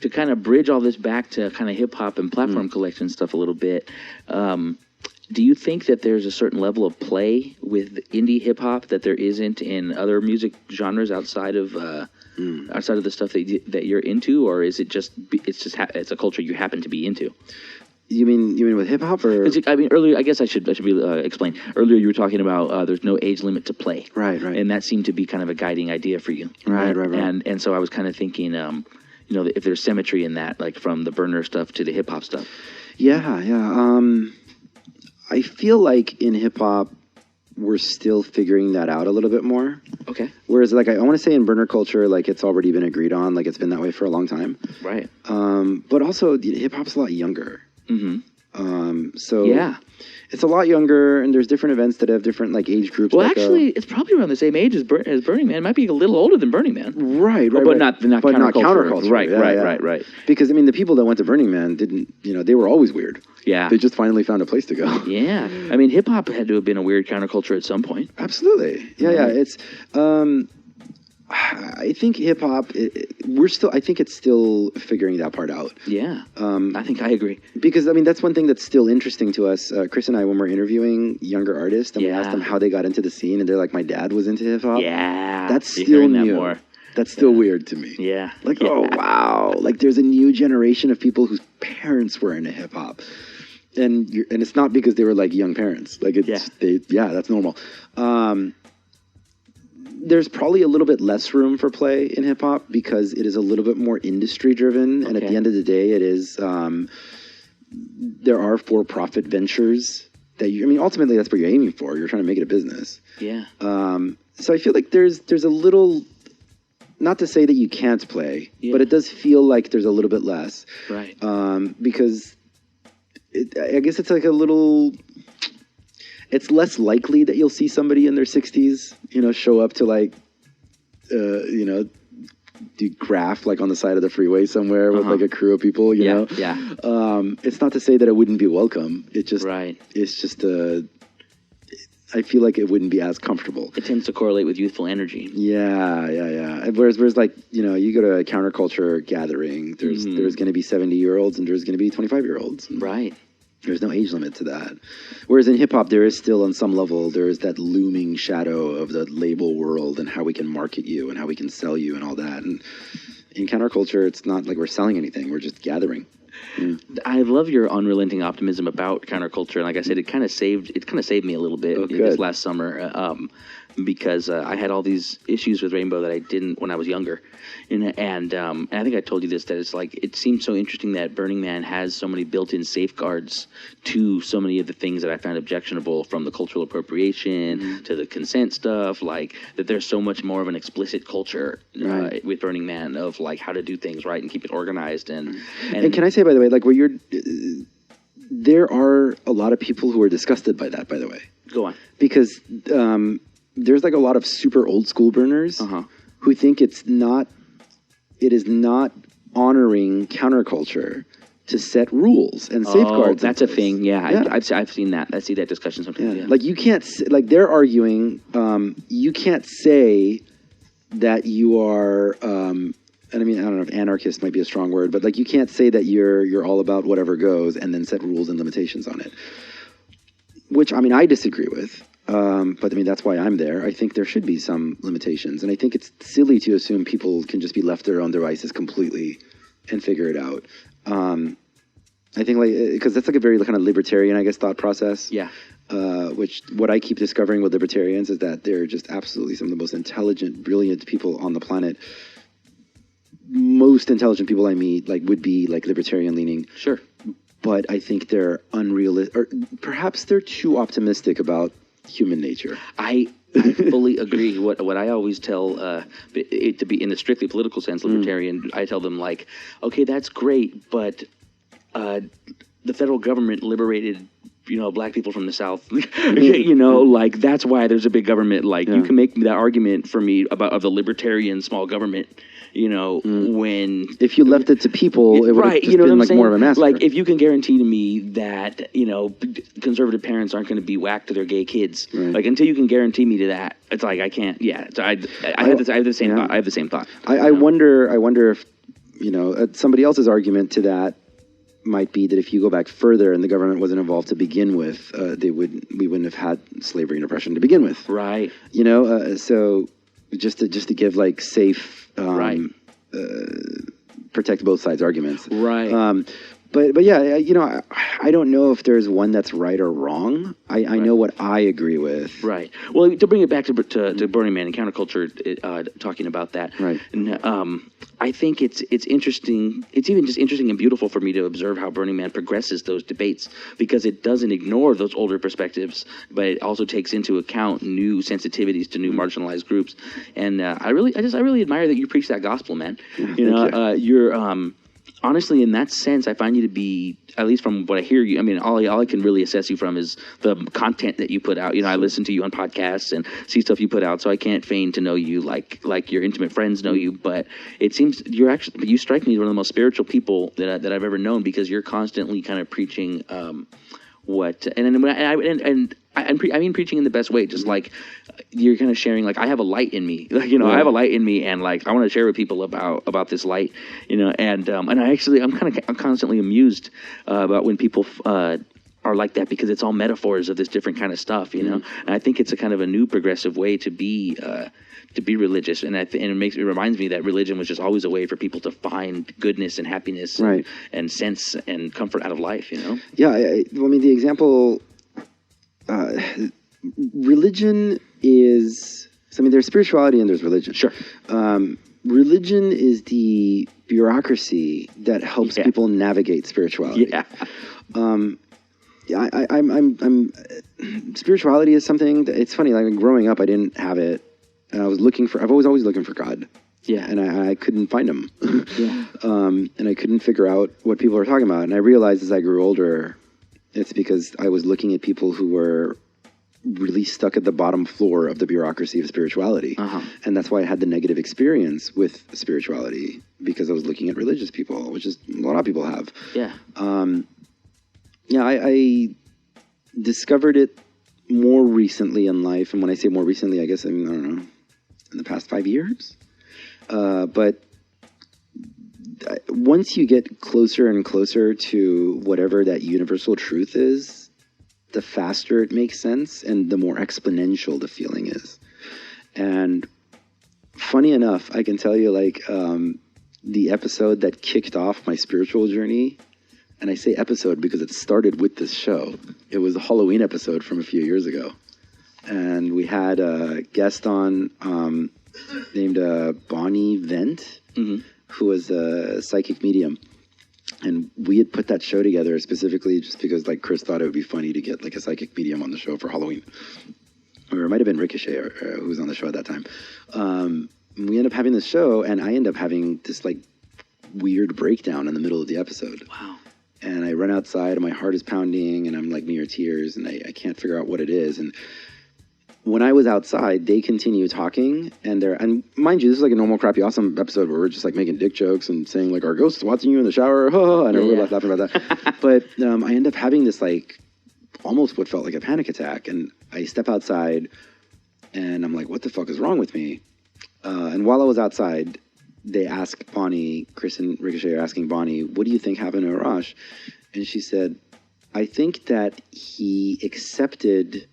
S2: To kind of bridge all this back to kind of hip-hop and platform collection stuff a little bit, do you think that there's a certain level of play with indie hip-hop that there isn't in other music genres outside of the stuff that you're into, or is it it's a culture you happen to be into?
S1: You mean with hip hop, or?
S2: Earlier, I guess I should explain. Earlier, you were talking about there's no age limit to play,
S1: right,
S2: and that seemed to be kind of a guiding idea for you,
S1: right.
S2: And so I was kind of thinking, if there's symmetry in that, like from the burner stuff to the hip hop stuff.
S1: Yeah. I feel like in hip hop, we're still figuring that out a little bit more.
S2: Okay.
S1: Whereas, like, I want to say in burner culture, like, it's already been agreed on, like, it's been that way for a long time.
S2: Right.
S1: But also, hip hop's a lot younger.
S2: Mm-hmm.
S1: So
S2: yeah,
S1: it's a lot younger, and there's different events that have different, like, age groups.
S2: Well, actually, it's probably around the same age as Burning Man. It might be a little older than Burning Man.
S1: Right.
S2: But not counterculture. Right.
S1: Because, the people that went to Burning Man didn't, they were always weird.
S2: Yeah.
S1: They just finally found a place to go.
S2: Yeah. Hip hop had to have been a weird counterculture at some point.
S1: Absolutely. Yeah. It's, I think hip hop, I think it's still figuring that part out.
S2: Yeah. I think I agree.
S1: Because, that's one thing that's still interesting to us. Chris and I, when we're interviewing younger artists, and we ask them how they got into the scene, and they're like, my dad was into hip hop.
S2: Yeah.
S1: That's still new.
S2: More.
S1: That's still weird to me.
S2: Yeah.
S1: Like, oh, wow. Like, there's a new generation of people whose parents were into hip hop. And it's not because they were, like, young parents. Like, that's normal. There's probably a little bit less room for play in hip hop because it is a little bit more industry driven. And at the end of the day, it is, there are for-profit ventures that ultimately that's what you're aiming for. You're trying to make it a business.
S2: Yeah.
S1: So I feel like there's a little, not to say that you can't play, but it does feel like there's a little bit less.
S2: Right.
S1: Because I guess it's like a little, it's less likely that you'll see somebody in their 60s, show up to like, do graph like on the side of the freeway somewhere with like a crew of people, you know?
S2: Yeah.
S1: It's not to say that it wouldn't be welcome. It's just I feel like it wouldn't be as comfortable.
S2: It tends to correlate with youthful energy.
S1: Yeah. Whereas like, you go to a counterculture gathering, there's going to be 70-year-olds and there's going to be 25-year-olds.
S2: Right.
S1: There's no age limit to that. Whereas in hip-hop, there is still, on some level, there is that looming shadow of the label world and how we can market you and how we can sell you and all that. And in counterculture, it's not like we're selling anything. We're just gathering.
S2: I love your unrelenting optimism about counterculture. And like I said, it kind of saved me a little bit this last summer because I had all these issues with Rainbow that I didn't when I was younger. And I think I told you this, that it's like, it seems so interesting that Burning Man has so many built-in safeguards to so many of the things that I found objectionable, from the cultural appropriation to the consent stuff, like that there's so much more of an explicit culture with Burning Man of like how to do things right and keep it organized. And
S1: can I say, by the way, like there are a lot of people who are disgusted by that, by the way.
S2: Go on.
S1: Because there's like a lot of super old school burners who think it is not honoring counterculture to set rules and safeguards.
S2: That's a thing. Yeah. I've seen that. I see that discussion sometimes. Yeah.
S1: Like you can't, like they're arguing, you can't say that you are, and I don't know if anarchist might be a strong word, but like you can't say that you're all about whatever goes and then set rules and limitations on it. Which I disagree with. But that's why I'm there. I think there should be some limitations. And I think it's silly to assume people can just be left to their own devices completely and figure it out. I think because that's like a very kind of libertarian, I guess, thought process.
S2: Yeah.
S1: Which what I keep discovering with libertarians is that they're just absolutely some of the most intelligent, brilliant people on the planet. Most intelligent people I meet would be libertarian leaning.
S2: Sure.
S1: But I think they're unrealistic, or perhaps they're too optimistic about human nature.
S2: I fully agree. What I always tell it to be in a strictly political sense, libertarian, I tell them okay, that's great, but the federal government liberated black people from the South. That's why there's a big government. You can make that argument for me of the libertarian small government. When if
S1: you left it to people, it would have just been more of a massacre.
S2: If you can guarantee to me that conservative parents aren't going to be whacked to their gay kids, until you can guarantee me to that, it's like I can't. Yeah, I have the same thought. I have the same thought.
S1: I wonder if somebody else's argument to that might be that if you go back further and the government wasn't involved to begin with, we wouldn't have had slavery and oppression to begin with.
S2: Right.
S1: So just to give safe. Protect both sides arguments.
S2: Right.
S1: But yeah, I don't know if there's one that's right or wrong. I know what I agree with.
S2: Right. Well, to bring it back to Burning Man and counterculture, talking about that.
S1: Right.
S2: And, I think it's interesting. It's even just interesting and beautiful for me to observe how Burning Man progresses those debates, because it doesn't ignore those older perspectives, but it also takes into account new sensitivities to new marginalized groups. And I really admire that you preach that gospel, man. You're honestly, in that sense, I find you to be, at least from what I hear you, all I can really assess you from is the content that you put out. I listen to you on podcasts and see stuff you put out, so I can't feign to know you like your intimate friends know you, but it seems you strike me as one of the most spiritual people that I've ever known, because you're constantly kind of preaching I mean preaching in the best way, just you're kind of sharing, I have a light in me, I have a light in me, and I want to share with people about this light, and I'm constantly amused about when people are like that, because it's all metaphors of this different kind of stuff, and I think it's a kind of a new progressive way to be religious, and it reminds me that religion was just always a way for people to find goodness and happiness and sense and comfort out of life,
S1: Yeah, the example, religion is, there's spirituality and there's religion.
S2: Sure.
S1: Religion is the bureaucracy that helps people navigate spirituality.
S2: Yeah.
S1: Yeah, I'm spirituality is something that, it's funny, like growing up, I didn't have it. And I've always looking for God.
S2: Yeah.
S1: And I couldn't find him.
S2: Yeah.
S1: And I couldn't figure out what people were talking about. And I realized as I grew older, it's because I was looking at people who were really stuck at the bottom floor of the bureaucracy of spirituality.
S2: Uh-huh.
S1: And that's why I had the negative experience with spirituality, because I was looking at religious people, which is a lot of people have.
S2: Yeah.
S1: Yeah, I discovered it more recently in life. And when I say more recently, I guess, I don't know, in the past 5 years. But once you get closer and closer to whatever that universal truth is, the faster it makes sense and the more exponential the feeling is. And funny enough, I can tell you, like, the episode that kicked off my spiritual journey, and I say episode because it started with this show. It was a Halloween episode from a few years ago. And we had a guest on named Bonnie Vent, who was a psychic medium. And we had put that show together specifically just because, like, Chris thought it would be funny to get, like, a psychic medium on the show for Halloween. Or it might have been Ricochet who was on the show at that time. We ended up having this show, and I ended up having this, like, weird breakdown in the middle of the episode.
S2: Wow.
S1: And I run outside, and my heart is pounding, and I'm, like, near tears, and I can't figure out what it is. And when I was outside, they continue talking, and mind you, this is like a normal Crappy Awesome episode where we're just like making dick jokes and saying like, our ghost's watching you in the shower, and everyone's laughing about that. But I end up having this, like, almost what felt like a panic attack, and I step outside, and I'm like, what the fuck is wrong with me? And while I was outside, they ask Bonnie, Chris and Ricochet are asking Bonnie, what do you think happened to Arash? And she said, I think that he accepted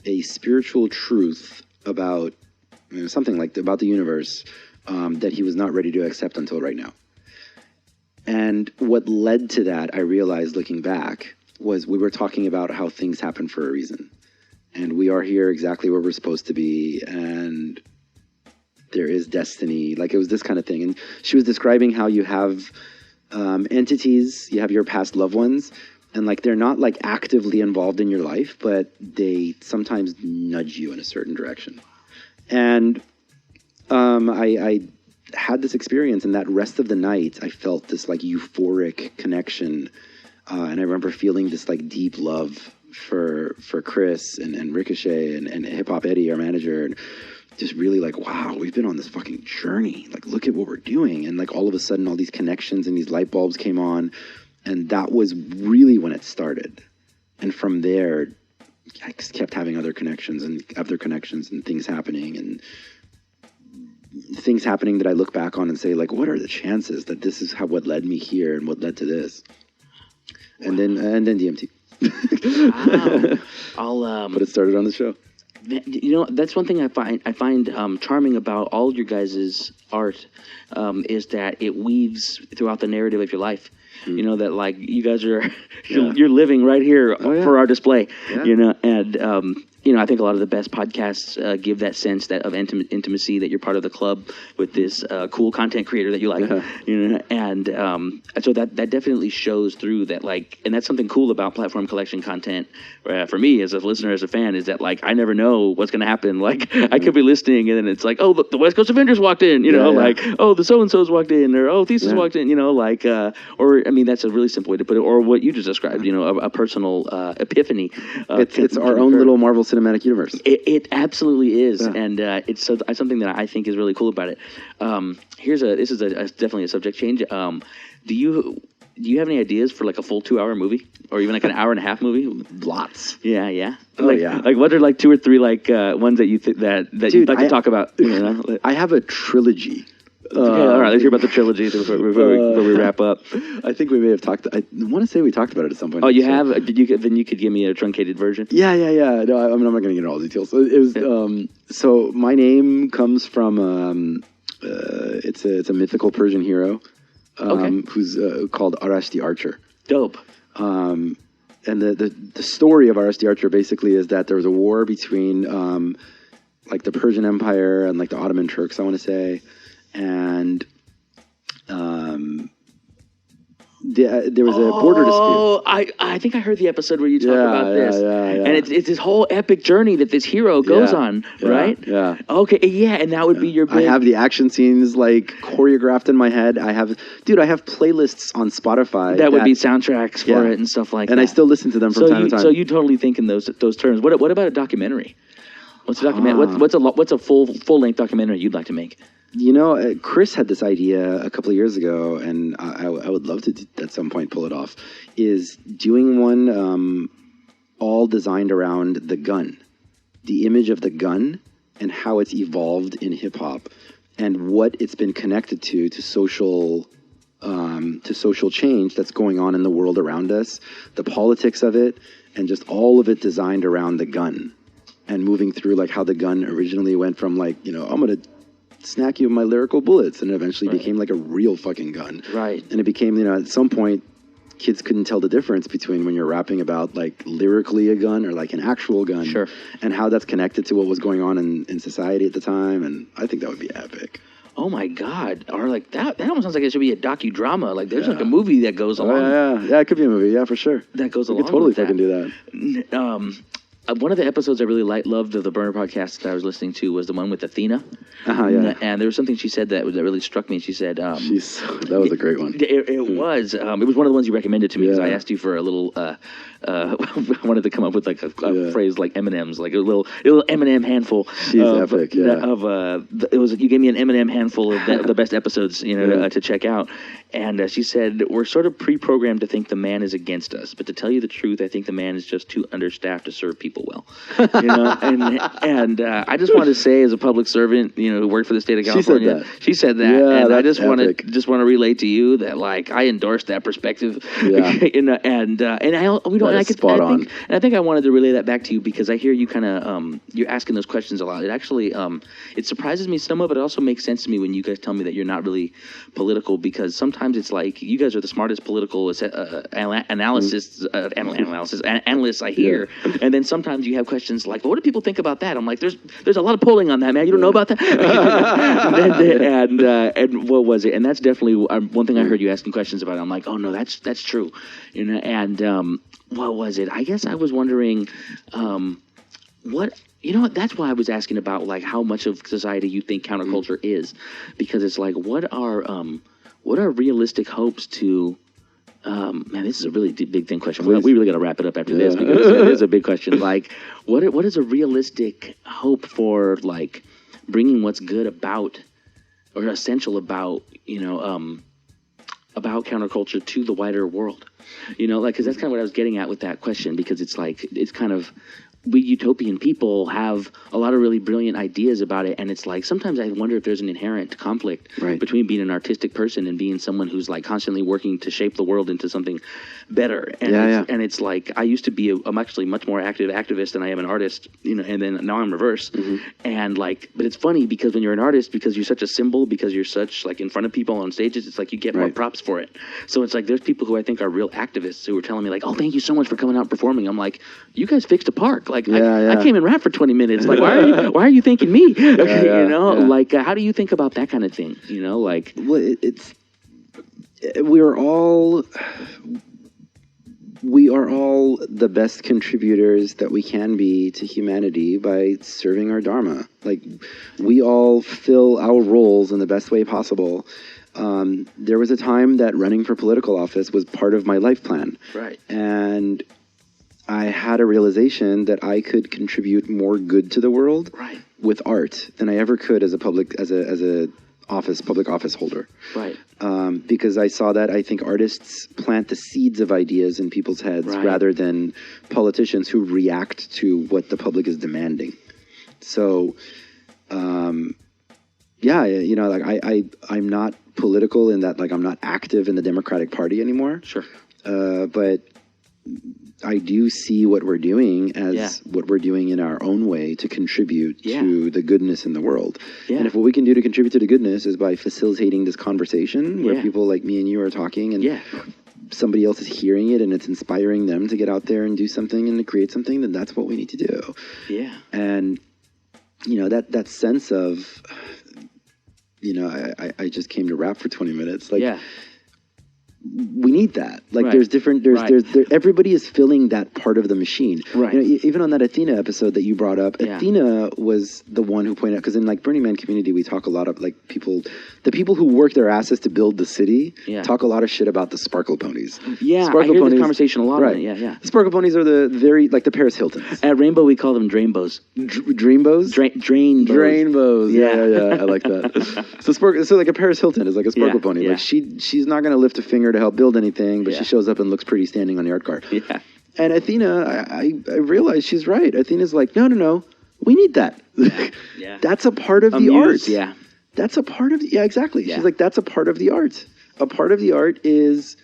S1: a spiritual truth about something like about the universe that he was not ready to accept until right now. And what led to that, I realized looking back, was we were talking about how things happen for a reason. And we are here exactly where we're supposed to be. And there is destiny. Like, it was this kind of thing. And she was describing how you have entities, you have your past loved ones, and, like, they're not, like, actively involved in your life, but they sometimes nudge you in a certain direction. And I had this experience, and that rest of the night, I felt this, like, euphoric connection. And I remember feeling this, like, deep love for Chris and Ricochet and Hip Hop Eddie, our manager, and just really like, wow, we've been on this fucking journey. Like, look at what we're doing. And, like, all of a sudden, all these connections and these light bulbs came on. And that was really when it started. And from there, I just kept having other connections and things happening that I look back on and say, like, what are the chances that this is what led me here and what led to this? Wow. And then DMT.
S2: Wow.
S1: But it started on the show.
S2: You know, that's one thing I find charming about all your guys' art, is that it weaves throughout the narrative of your life. You know, that, like, you guys are, you're living right here for our display, you know, and, you know, I think a lot of the best podcasts give that sense of intimacy, that you're part of the club with this cool content creator that you like, you know, and so that definitely shows through that, like, and that's something cool about platform collection content for me as a listener, as a fan, is that, like, I never know what's going to happen. Like, I could be listening and then it's like, oh, the West Coast Avengers walked in, you know, like, oh, the so-and-so's walked in, or, oh, Thesis walked in, you know, like, or, I mean, that's a really simple way to put it, or what you just described, you know, a personal epiphy.
S1: It's our own little Marvel Cinematic Universe.
S2: It absolutely is, and it's something that I think is really cool about it. This is definitely a subject change. Do you have any ideas for, like, a full 2-hour movie, or even like an hour and a half movie?
S1: Lots.
S2: Yeah, yeah.
S1: Oh,
S2: like,
S1: yeah.
S2: Like, what are, like, 2 or 3 like ones that you that Dude, you'd like to talk about? You know?
S1: I have a trilogy.
S2: Okay, all right. Let's hear about the trilogy before we wrap up.
S1: I think we may have talked. I want to say we talked about it at some point.
S2: Oh, you have? Then you could give me a truncated version.
S1: Yeah. No, I'm not going to get into all the details. So it was. So my name comes from. It's a mythical Persian hero. Who's called Arash the Archer.
S2: Dope.
S1: And the story of Arash the Archer basically is that there was a war between like the Persian Empire and, like, the Ottoman Turks, I want to say. And There was a border dispute.
S2: Oh, I think I heard the episode where you talk about this.
S1: Yeah.
S2: And it's this whole epic journey that this hero goes on, right?
S1: Yeah.
S2: Okay, yeah, and that would be your big...
S1: I have the action scenes like choreographed in my head. I have playlists on Spotify.
S2: That would be soundtracks for it and stuff like that.
S1: And I still listen to them from time to time.
S2: So you totally think in those terms. What about a documentary? What's a documentary? What's a full length documentary you'd like to make?
S1: You know, Chris had this idea a couple of years ago, and I would love to at some point pull it off, is doing one all designed around the gun, the image of the gun and how it's evolved in hip-hop and what it's been connected to social change that's going on in the world around us, the politics of it, and just all of it designed around the gun and moving through like how the gun originally went from like, I'm going to snack you with my lyrical bullets, and it eventually became like a real fucking gun.
S2: Right.
S1: And it became, at some point, kids couldn't tell the difference between when you're rapping about like lyrically a gun or like an actual gun.
S2: Sure.
S1: And how that's connected to what was going on in society at the time. And I think that would be epic.
S2: Oh my God! Or like that almost sounds like it should be a docudrama. Like there's like a movie that goes along.
S1: Yeah, it could be a movie. Yeah, for sure.
S2: That goes along.
S1: You could totally
S2: with
S1: fucking
S2: that.
S1: do that.
S2: One of the episodes I really loved of the Burner podcast that I was listening to was the one with Athena.
S1: Yeah.
S2: And there was something she said that really struck me. She said,
S1: that was a great one.
S2: It was. It was one of the ones you recommended to me because I asked you for a little. I wanted to come up with like a phrase like M&Ms, like a little M&M handful.
S1: She's epic. Yeah.
S2: It was you gave me an M&M handful of the best episodes, to check out. And she said, we're sort of pre-programmed to think the man is against us, but to tell you the truth, I think the man is just too understaffed to serve people well. And I just want to say, as a public servant, who worked for the state of California, she said that,
S1: yeah,
S2: and I just want
S1: epic.
S2: to relate to you that like I endorse that perspective.
S1: Yeah.
S2: I think I wanted to relay that back to you because I hear you kind of you're asking those questions a lot. It actually it surprises me somewhat, but it also makes sense to me when you guys tell me that you're not really political, because sometimes it's like you guys are the smartest political analysts I hear, and then sometimes you have questions like, well, what do people think about that? I'm like, there's a lot of polling on that, man. You don't know about that. and what was it? And that's definitely one thing I heard you asking questions about. I'm like, oh no, that's true, and what was it? I guess I was wondering, that's why I was asking about like how much of society you think counterculture is, because it's like, what are realistic hopes to? Man, this is a really big thing question. We really got to wrap it up after this because it is a big question. Like, what is a realistic hope for like bringing what's good about or essential about about counterculture to the wider world? Because that's kind of what I was getting at with that question, because it's like, it's kind of, we utopian people have a lot of really brilliant ideas about it, and it's like sometimes I wonder if there's an inherent conflict between being an artistic person and being someone who's like constantly working to shape the world into something better. And it's like, I used to be I'm actually much more active activist than I am an artist, and then now I'm reverse. And like, but it's funny because when you're an artist, because you're such a symbol, because you're such like in front of people on stages, it's like you get more props for it. So it's like there's people who I think are real activists who are telling me like, oh, thank you so much for coming out and performing. I'm like, you guys fixed a park. Like, I came and rapped for 20 minutes. Like, why are you thanking me? Like, how do you think about that kind of thing? Like,
S1: well, we are all the best contributors that we can be to humanity by serving our dharma. Like, we all fill our roles in the best way possible. There was a time that running for political office was part of my life plan.
S2: Right. And
S1: I had a realization that I could contribute more good to the world with art than I ever could as a public office holder.
S2: Right.
S1: Because I saw that I think artists plant the seeds of ideas in people's heads rather than politicians who react to what the public is demanding. So, like I'm not political in that, like, I'm not active in the Democratic Party anymore.
S2: Sure.
S1: But I do see what we're doing as what we're doing in our own way to contribute to the goodness in the world. Yeah. And if what we can do to contribute to the goodness is by facilitating this conversation where people like me and you are talking and somebody else is hearing it and it's inspiring them to get out there and do something and to create something, then that's what we need to do.
S2: Yeah.
S1: And, that sense of, I just came to rap for 20 minutes. Like, we need that. Like
S2: Right.
S1: there's different, everybody is filling that part of the machine.
S2: Right.
S1: Even on that Athena episode that you brought up,
S2: Yeah.
S1: Athena was the one who pointed out, because in like Burning Man community, we talk a lot of like the people who work their asses to build the city
S2: Yeah.
S1: talk a lot of shit about the sparkle ponies.
S2: Yeah,
S1: Sparkle
S2: I hear
S1: ponies,
S2: this conversation a lot.
S1: right.
S2: On it. Yeah.
S1: The sparkle ponies are the very, like the Paris Hiltons.
S2: At Rainbow, we call them Drainbows.
S1: Dreambows?
S2: Drainbows.
S1: Drainbows.
S2: Yeah.
S1: Yeah. I like that. So like a Paris Hilton is like a sparkle pony.
S2: yeah.
S1: Like she's not going to lift a finger to help build anything, but
S2: Yeah.
S1: she shows up and looks pretty standing on the art car.
S2: Yeah.
S1: And Athena, I realize she's right. Athena's like, no, we need that.
S2: Yeah.
S1: That's a part of the
S2: Amuse,
S1: art.
S2: yeah.
S1: That's a part of, exactly.
S2: Yeah.
S1: She's like, that's a part of the art. A part of the art is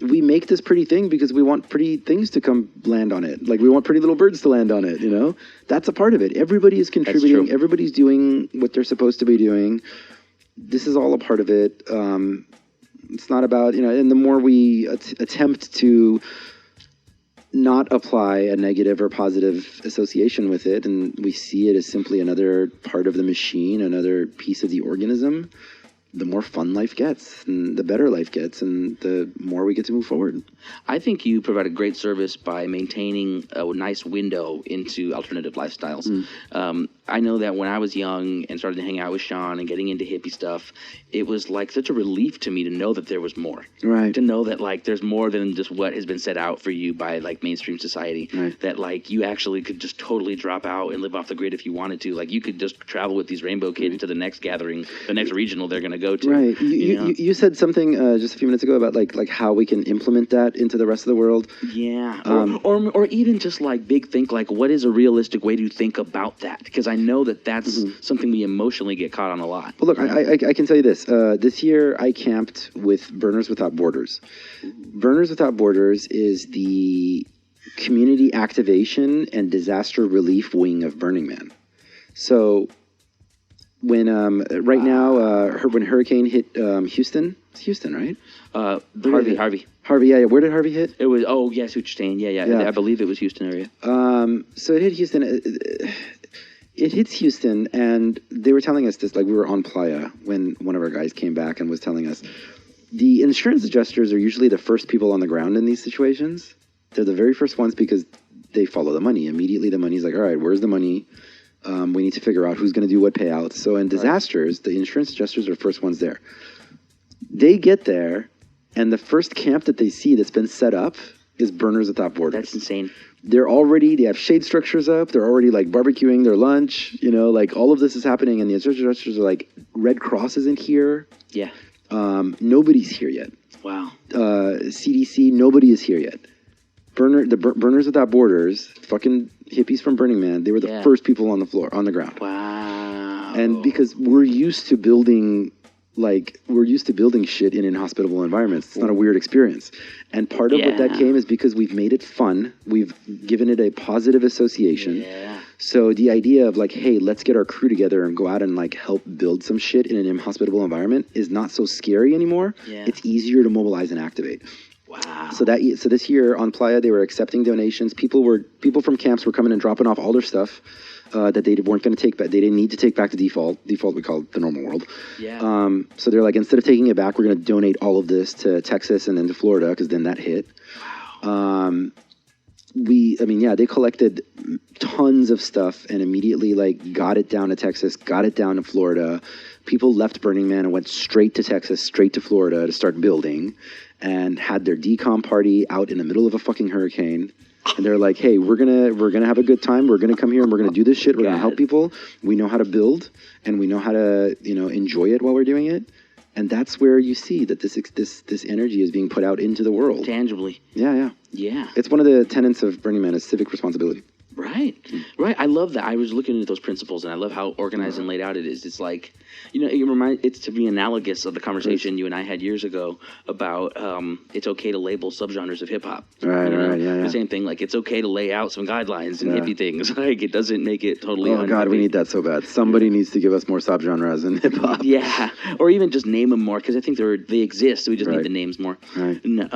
S1: we make this pretty thing because we want pretty things to come land on it. Like we want pretty little birds to land on it, That's a part of it. Everybody is contributing.
S2: true.
S1: Everybody's doing what they're supposed to be doing. This is all a part of it. It's not about, and the more we attempt to not apply a negative or positive association with it, and we see it as simply another part of the machine, another piece of the organism, the more fun life gets, and the better life gets, and the more we get to move forward.
S2: I think you provide a great service by maintaining a nice window into alternative lifestyles. I know that when I was young and started to hang out with Sean and getting into hippie stuff, it was like such a relief to me to know that there was more.
S1: Right.
S2: To know that like there's more than just what has been set out for you by like mainstream society.
S1: Right.
S2: That like you actually could just totally drop out and live off the grid if you wanted to. Like you could just travel with these rainbow kids to the next gathering, the next regional they're going to go to.
S1: Right.
S2: You know?
S1: You said something just a few minutes ago about like how we can implement that into the rest of the world.
S2: Yeah, or even just like big think, like what is a realistic way to think about that? Because I know that that's something we emotionally get caught on a lot.
S1: Well, look, I can tell you this. This year I camped with Burners Without Borders. Burners Without Borders is the community activation and disaster relief wing of Burning Man. So when right now, when hurricane hit Houston, it's Houston, right? Harvey, yeah. Where did Harvey hit?
S2: It was, oh, yes, what you're saying. Yeah. I believe it was Houston area.
S1: So it hit Houston. It hits Houston, and they were telling us this, like we were on Playa when one of our guys came back and was telling us, the insurance adjusters are usually the first people on the ground in these situations. They're the very first ones because they follow the money. Immediately the money's like, all right, where's the money? We need to figure out who's going to do what payouts. So in disasters, the insurance adjusters are the first ones there. They get there, and the first camp that they see that's been set up is Burners Without Borders.
S2: That's insane.
S1: They have shade structures up. They're already like barbecuing their lunch. Like all of this is happening, and the insurance adjusters are like, Red Cross isn't here.
S2: Yeah.
S1: Nobody's here yet.
S2: Wow.
S1: CDC, nobody is here yet. Burners Without Borders, fucking hippies from Burning Man, they were the first people on the floor, on the ground.
S2: Wow.
S1: And because we're used to building shit in inhospitable environments. It's not a weird experience. And part of what that came is because we've made it fun. We've given it a positive association.
S2: Yeah.
S1: So the idea of like, hey, let's get our crew together and go out and like help build some shit in an inhospitable environment is not so scary anymore.
S2: Yeah.
S1: It's easier to mobilize and activate.
S2: Wow.
S1: So this year on Playa, they were accepting donations. People from camps were coming and dropping off all their stuff that they weren't going to take back. They didn't need to take back to default. Default we call the normal world.
S2: Yeah.
S1: So they're like, instead of taking it back, we're going to donate all of this to Texas and then to Florida because then that hit. Wow. They collected tons of stuff and immediately like got it down to Texas, got it down to Florida. People left Burning Man and went straight to Texas, straight to Florida to start building, and had their decom party out in the middle of a fucking hurricane. And they're like, hey, we're gonna have a good time. We're gonna come here and we're gonna do this shit. We're gonna help people. We know how to build and we know how to enjoy it while we're doing it. And that's where you see that this energy is being put out into the world.
S2: Tangibly.
S1: Yeah.
S2: Yeah.
S1: It's one of the tenets of Burning Man is civic responsibility.
S2: Right. I love that. I was looking at those principles, and I love how organized and laid out it is. It's like, it's to be analogous of the conversation you and I had years ago about it's okay to label subgenres of hip hop.
S1: Right.
S2: The same thing, like it's okay to lay out some guidelines and hippie things. Like it doesn't make it totally.
S1: Oh God, we need that so bad. Somebody needs to give us more subgenres in hip hop.
S2: Yeah, or even just name them more because I think they exist. We just need the names more.
S1: Right.
S2: And,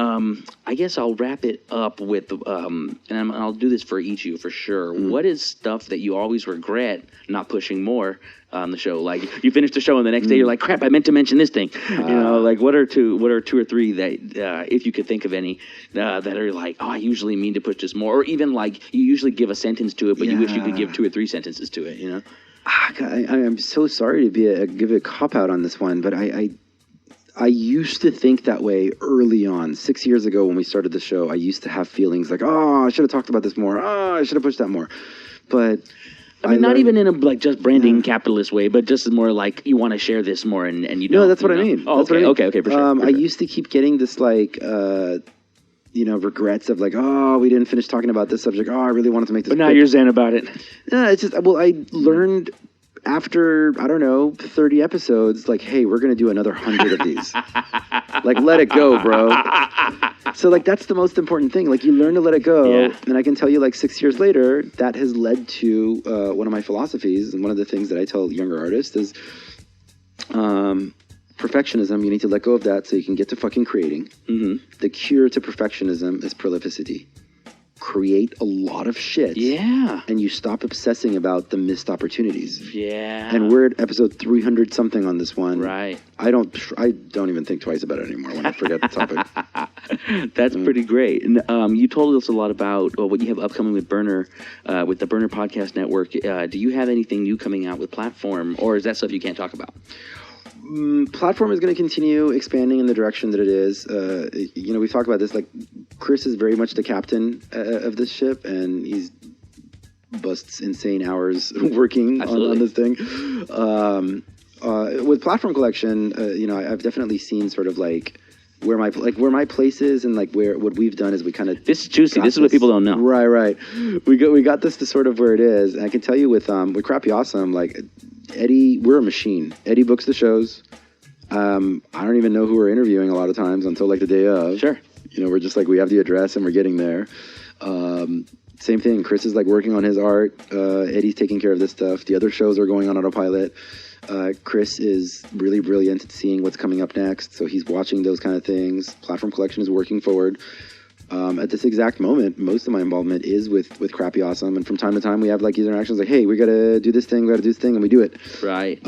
S2: I guess I'll wrap it up with and I'll do this for each of you for sure. sure. What is stuff that you always regret not pushing more on the show? Like you finish the show and the next day you're like, crap, I meant to mention this thing. Like what are two or three that if you could think of any that are like, oh, I usually mean to push this more, or even like you usually give a sentence to it, but you wish you could give 2 or 3 sentences to it.
S1: I'm so sorry to give a cop out on this one, but I used to think that way early on. 6 years ago when we started the show, I used to have feelings like, oh, I should have talked about this more. Oh, I should have pushed that more. But
S2: I mean, not even in a like just branding capitalist way, but just more like you want to share this more and you don't.
S1: No, that's what I mean.
S2: Oh,
S1: that's what I mean.
S2: Okay, for sure.
S1: I used to keep getting this like, regrets of like, oh, we didn't finish talking about this subject. Oh, I really wanted to make this.
S2: But now you're zen about it.
S1: Yeah, it's just, I learned after, 30 episodes, like, hey, we're going to do another 100 of these. Like, let it go, bro. So, like, that's the most important thing. Like, you learn to let it go.
S2: Yeah.
S1: And I can tell you, like, 6 years later, that has led to one of my philosophies. And one of the things that I tell younger artists is perfectionism. You need to let go of that so you can get to fucking creating. Mm-hmm. The cure to perfectionism is prolificity. Create a lot of shit.
S2: Yeah.
S1: And you stop obsessing about the missed opportunities.
S2: Yeah.
S1: And we're at episode 300 something on this one.
S2: Right.
S1: I don't even think twice about it anymore when I forget the topic.
S2: That's pretty great. And you told us a lot about what you have upcoming with Burner, with the Burner Podcast Network. Do you have anything new coming out with Platform, or is that stuff you can't talk about?
S1: Platform is going to continue expanding in the direction that it is. We've talked about this. Like, Chris is very much the captain of this ship, and he's busts insane hours working on this thing. With Platform Collection, I've definitely seen sort of like where my place is, and like what we've done is we kind of
S2: this is juicy. This is what people don't know.
S1: Right. We got this to sort of where it is, and I can tell you with Crappy Awesome, like Eddie, we're a machine. Eddie books the shows. I don't even know who we're interviewing a lot of times until like the day of.
S2: Sure.
S1: We're just like, we have the address and we're getting there. Same thing. Chris is like working on his art. Eddie's taking care of this stuff. The other shows are going on autopilot. Chris is really brilliant at seeing what's coming up next. So he's watching those kind of things. Platform Collection is working forward. At this exact moment, most of my involvement is with Crappy Awesome. And from time to time, we have like these interactions like, hey, we got to do this thing, and we do it.
S2: Right.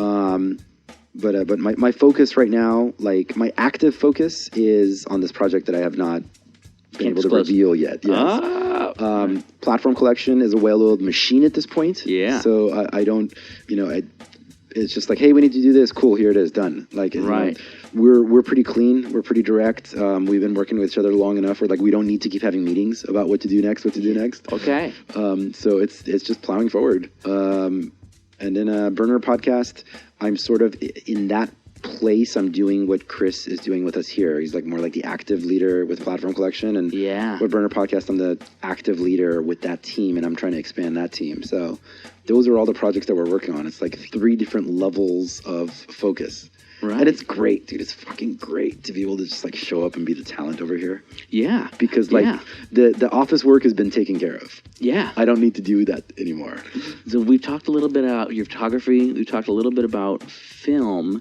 S1: But my focus right now, like my active focus, is on this project that I have not been able to reveal yet. Yes. Platform Collection is a well-oiled machine at this point.
S2: Yeah.
S1: So I don't, it's just like, hey, we need to do this. Cool, here it is, done. Like,
S2: right.
S1: We're pretty clean. We're pretty direct. We've been working with each other long enough where like we don't need to keep having meetings about what to do next.
S2: Okay.
S1: So it's just plowing forward. And in a Burner Podcast, I'm sort of in that place. I'm doing what Chris is doing with us here. He's like more like the active leader with Platform Collection, and with Burner Podcast, I'm the active leader with that team, and I'm trying to expand that team. So those are all the projects that we're working on. It's like 3 different levels of focus. Right. And it's great, dude. It's fucking great to be able to just like show up and be the talent over here.
S2: Yeah.
S1: Because like the office work has been taken care of.
S2: Yeah.
S1: I don't need to do that anymore.
S2: So we've talked a little bit about your photography. We've talked a little bit about film.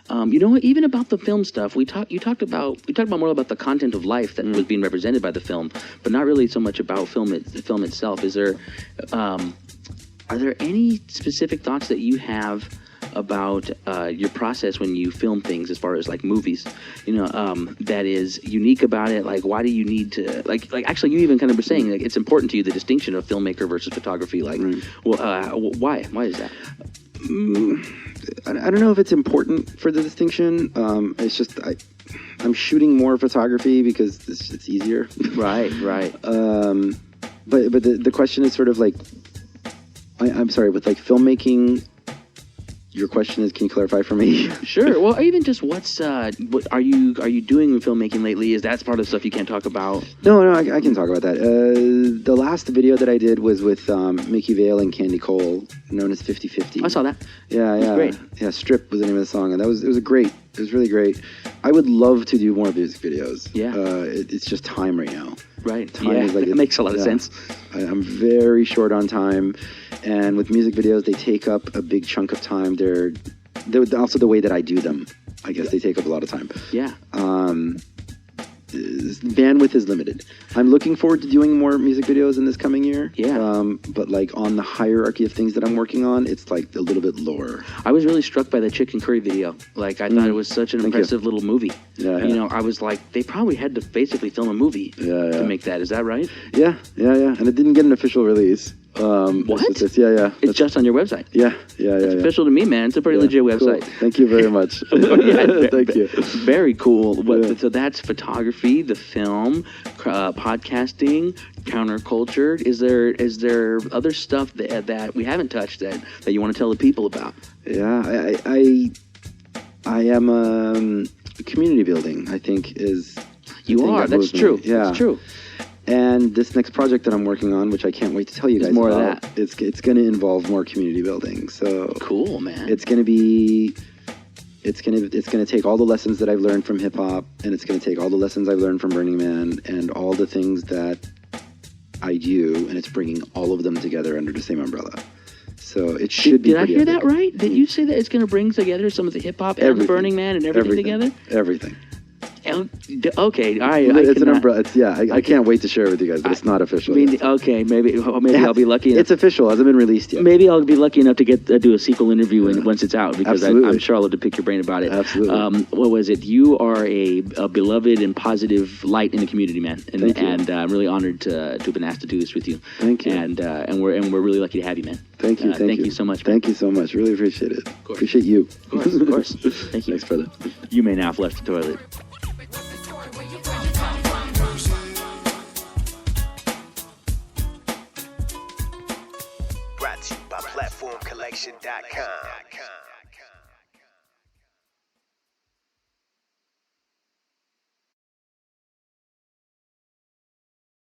S2: Even about the film stuff, we talked about more about the content of life that was being represented by the film, but not really so much about the film itself. Is there, are there any specific thoughts that you have about your process when you film things, as far as like movies, that is unique about it? Like, why do you need to like actually you even kind of were saying like it's important to you, the distinction of filmmaker versus photography, like why is that?
S1: I don't know if it's important for the distinction. It's just I'm shooting more photography because it's easier.
S2: Right.
S1: But the question is sort of like, I'm sorry, with like filmmaking. Your question is, can you clarify for me?
S2: Sure. Well, even just what are you doing with filmmaking lately? Is that part of the stuff you can't talk about?
S1: No, I can talk about that. The last video that I did was with Mickey Vale and Candy Cole, known as 50/50.
S2: I saw that.
S1: Yeah.
S2: It was great.
S1: Yeah, Strip was the name of the song, and it was really great. I would love to do more music videos.
S2: Yeah.
S1: It's just time right now.
S2: Right.
S1: Time is like,
S2: it makes a lot of sense.
S1: I'm very short on time, and with music videos, they take up a big chunk of time. They're also the way that I do them. I guess they take up a lot of time.
S2: Yeah.
S1: bandwidth is limited. I'm looking forward to doing more music videos in this coming year.
S2: Yeah.
S1: But like on the hierarchy of things that I'm working on, it's like a little bit lower.
S2: I was really struck by the chicken curry video. Like, I thought it was such an impressive little movie.
S1: Yeah,
S2: You know, I was like, they probably had to basically film a movie to make that. Is that right?
S1: Yeah. And it didn't get an official release.
S2: What?
S1: Yeah.
S2: It's just on your website.
S1: Yeah.
S2: It's official to me, man. It's a pretty legit website.
S1: Cool. Thank you very much. Thank you.
S2: Very cool. So that's photography, the film, podcasting, counterculture. Is there other stuff that we haven't touched that you want to tell the people about?
S1: Yeah, I am community building. I think is
S2: you are. That's true.
S1: Yeah,
S2: that's true.
S1: And this next project that I'm working on, which I can't wait to tell you guys
S2: more
S1: about,
S2: of that.
S1: It's going to involve more community building. So
S2: cool, man.
S1: It's going to take all the lessons that I've learned from hip hop, and it's going to take all the lessons I've learned from Burning Man, and all the things that I do, and it's bringing all of them together under the same umbrella. So it should be.
S2: Did I hear that right? Did you say that it's going to bring together some of the hip hop and the Burning Man and everything together?
S1: Everything.
S2: Okay, all right.
S1: It's an umbrella. I can't wait to share it with you guys, but it's not official yet.
S2: Okay, maybe I'll be lucky enough.
S1: It's official. It hasn't been released yet.
S2: Maybe I'll be lucky enough to do a sequel interview once it's out, because I'm sure I'll love to pick your brain about it.
S1: Absolutely.
S2: What was it? You are a beloved and positive light in the community, man.
S1: Thank you.
S2: And I'm really honored to have been asked to do this with you.
S1: Thank you.
S2: And we're really lucky to have you, man.
S1: Thank you.
S2: Thank you so much, man.
S1: Thank you so much. Really appreciate it. Appreciate you.
S2: Of course. Thank you.
S1: Thanks, brother.
S2: You may now have left the toilet.
S4: Brought to you by PlatformCollection.com.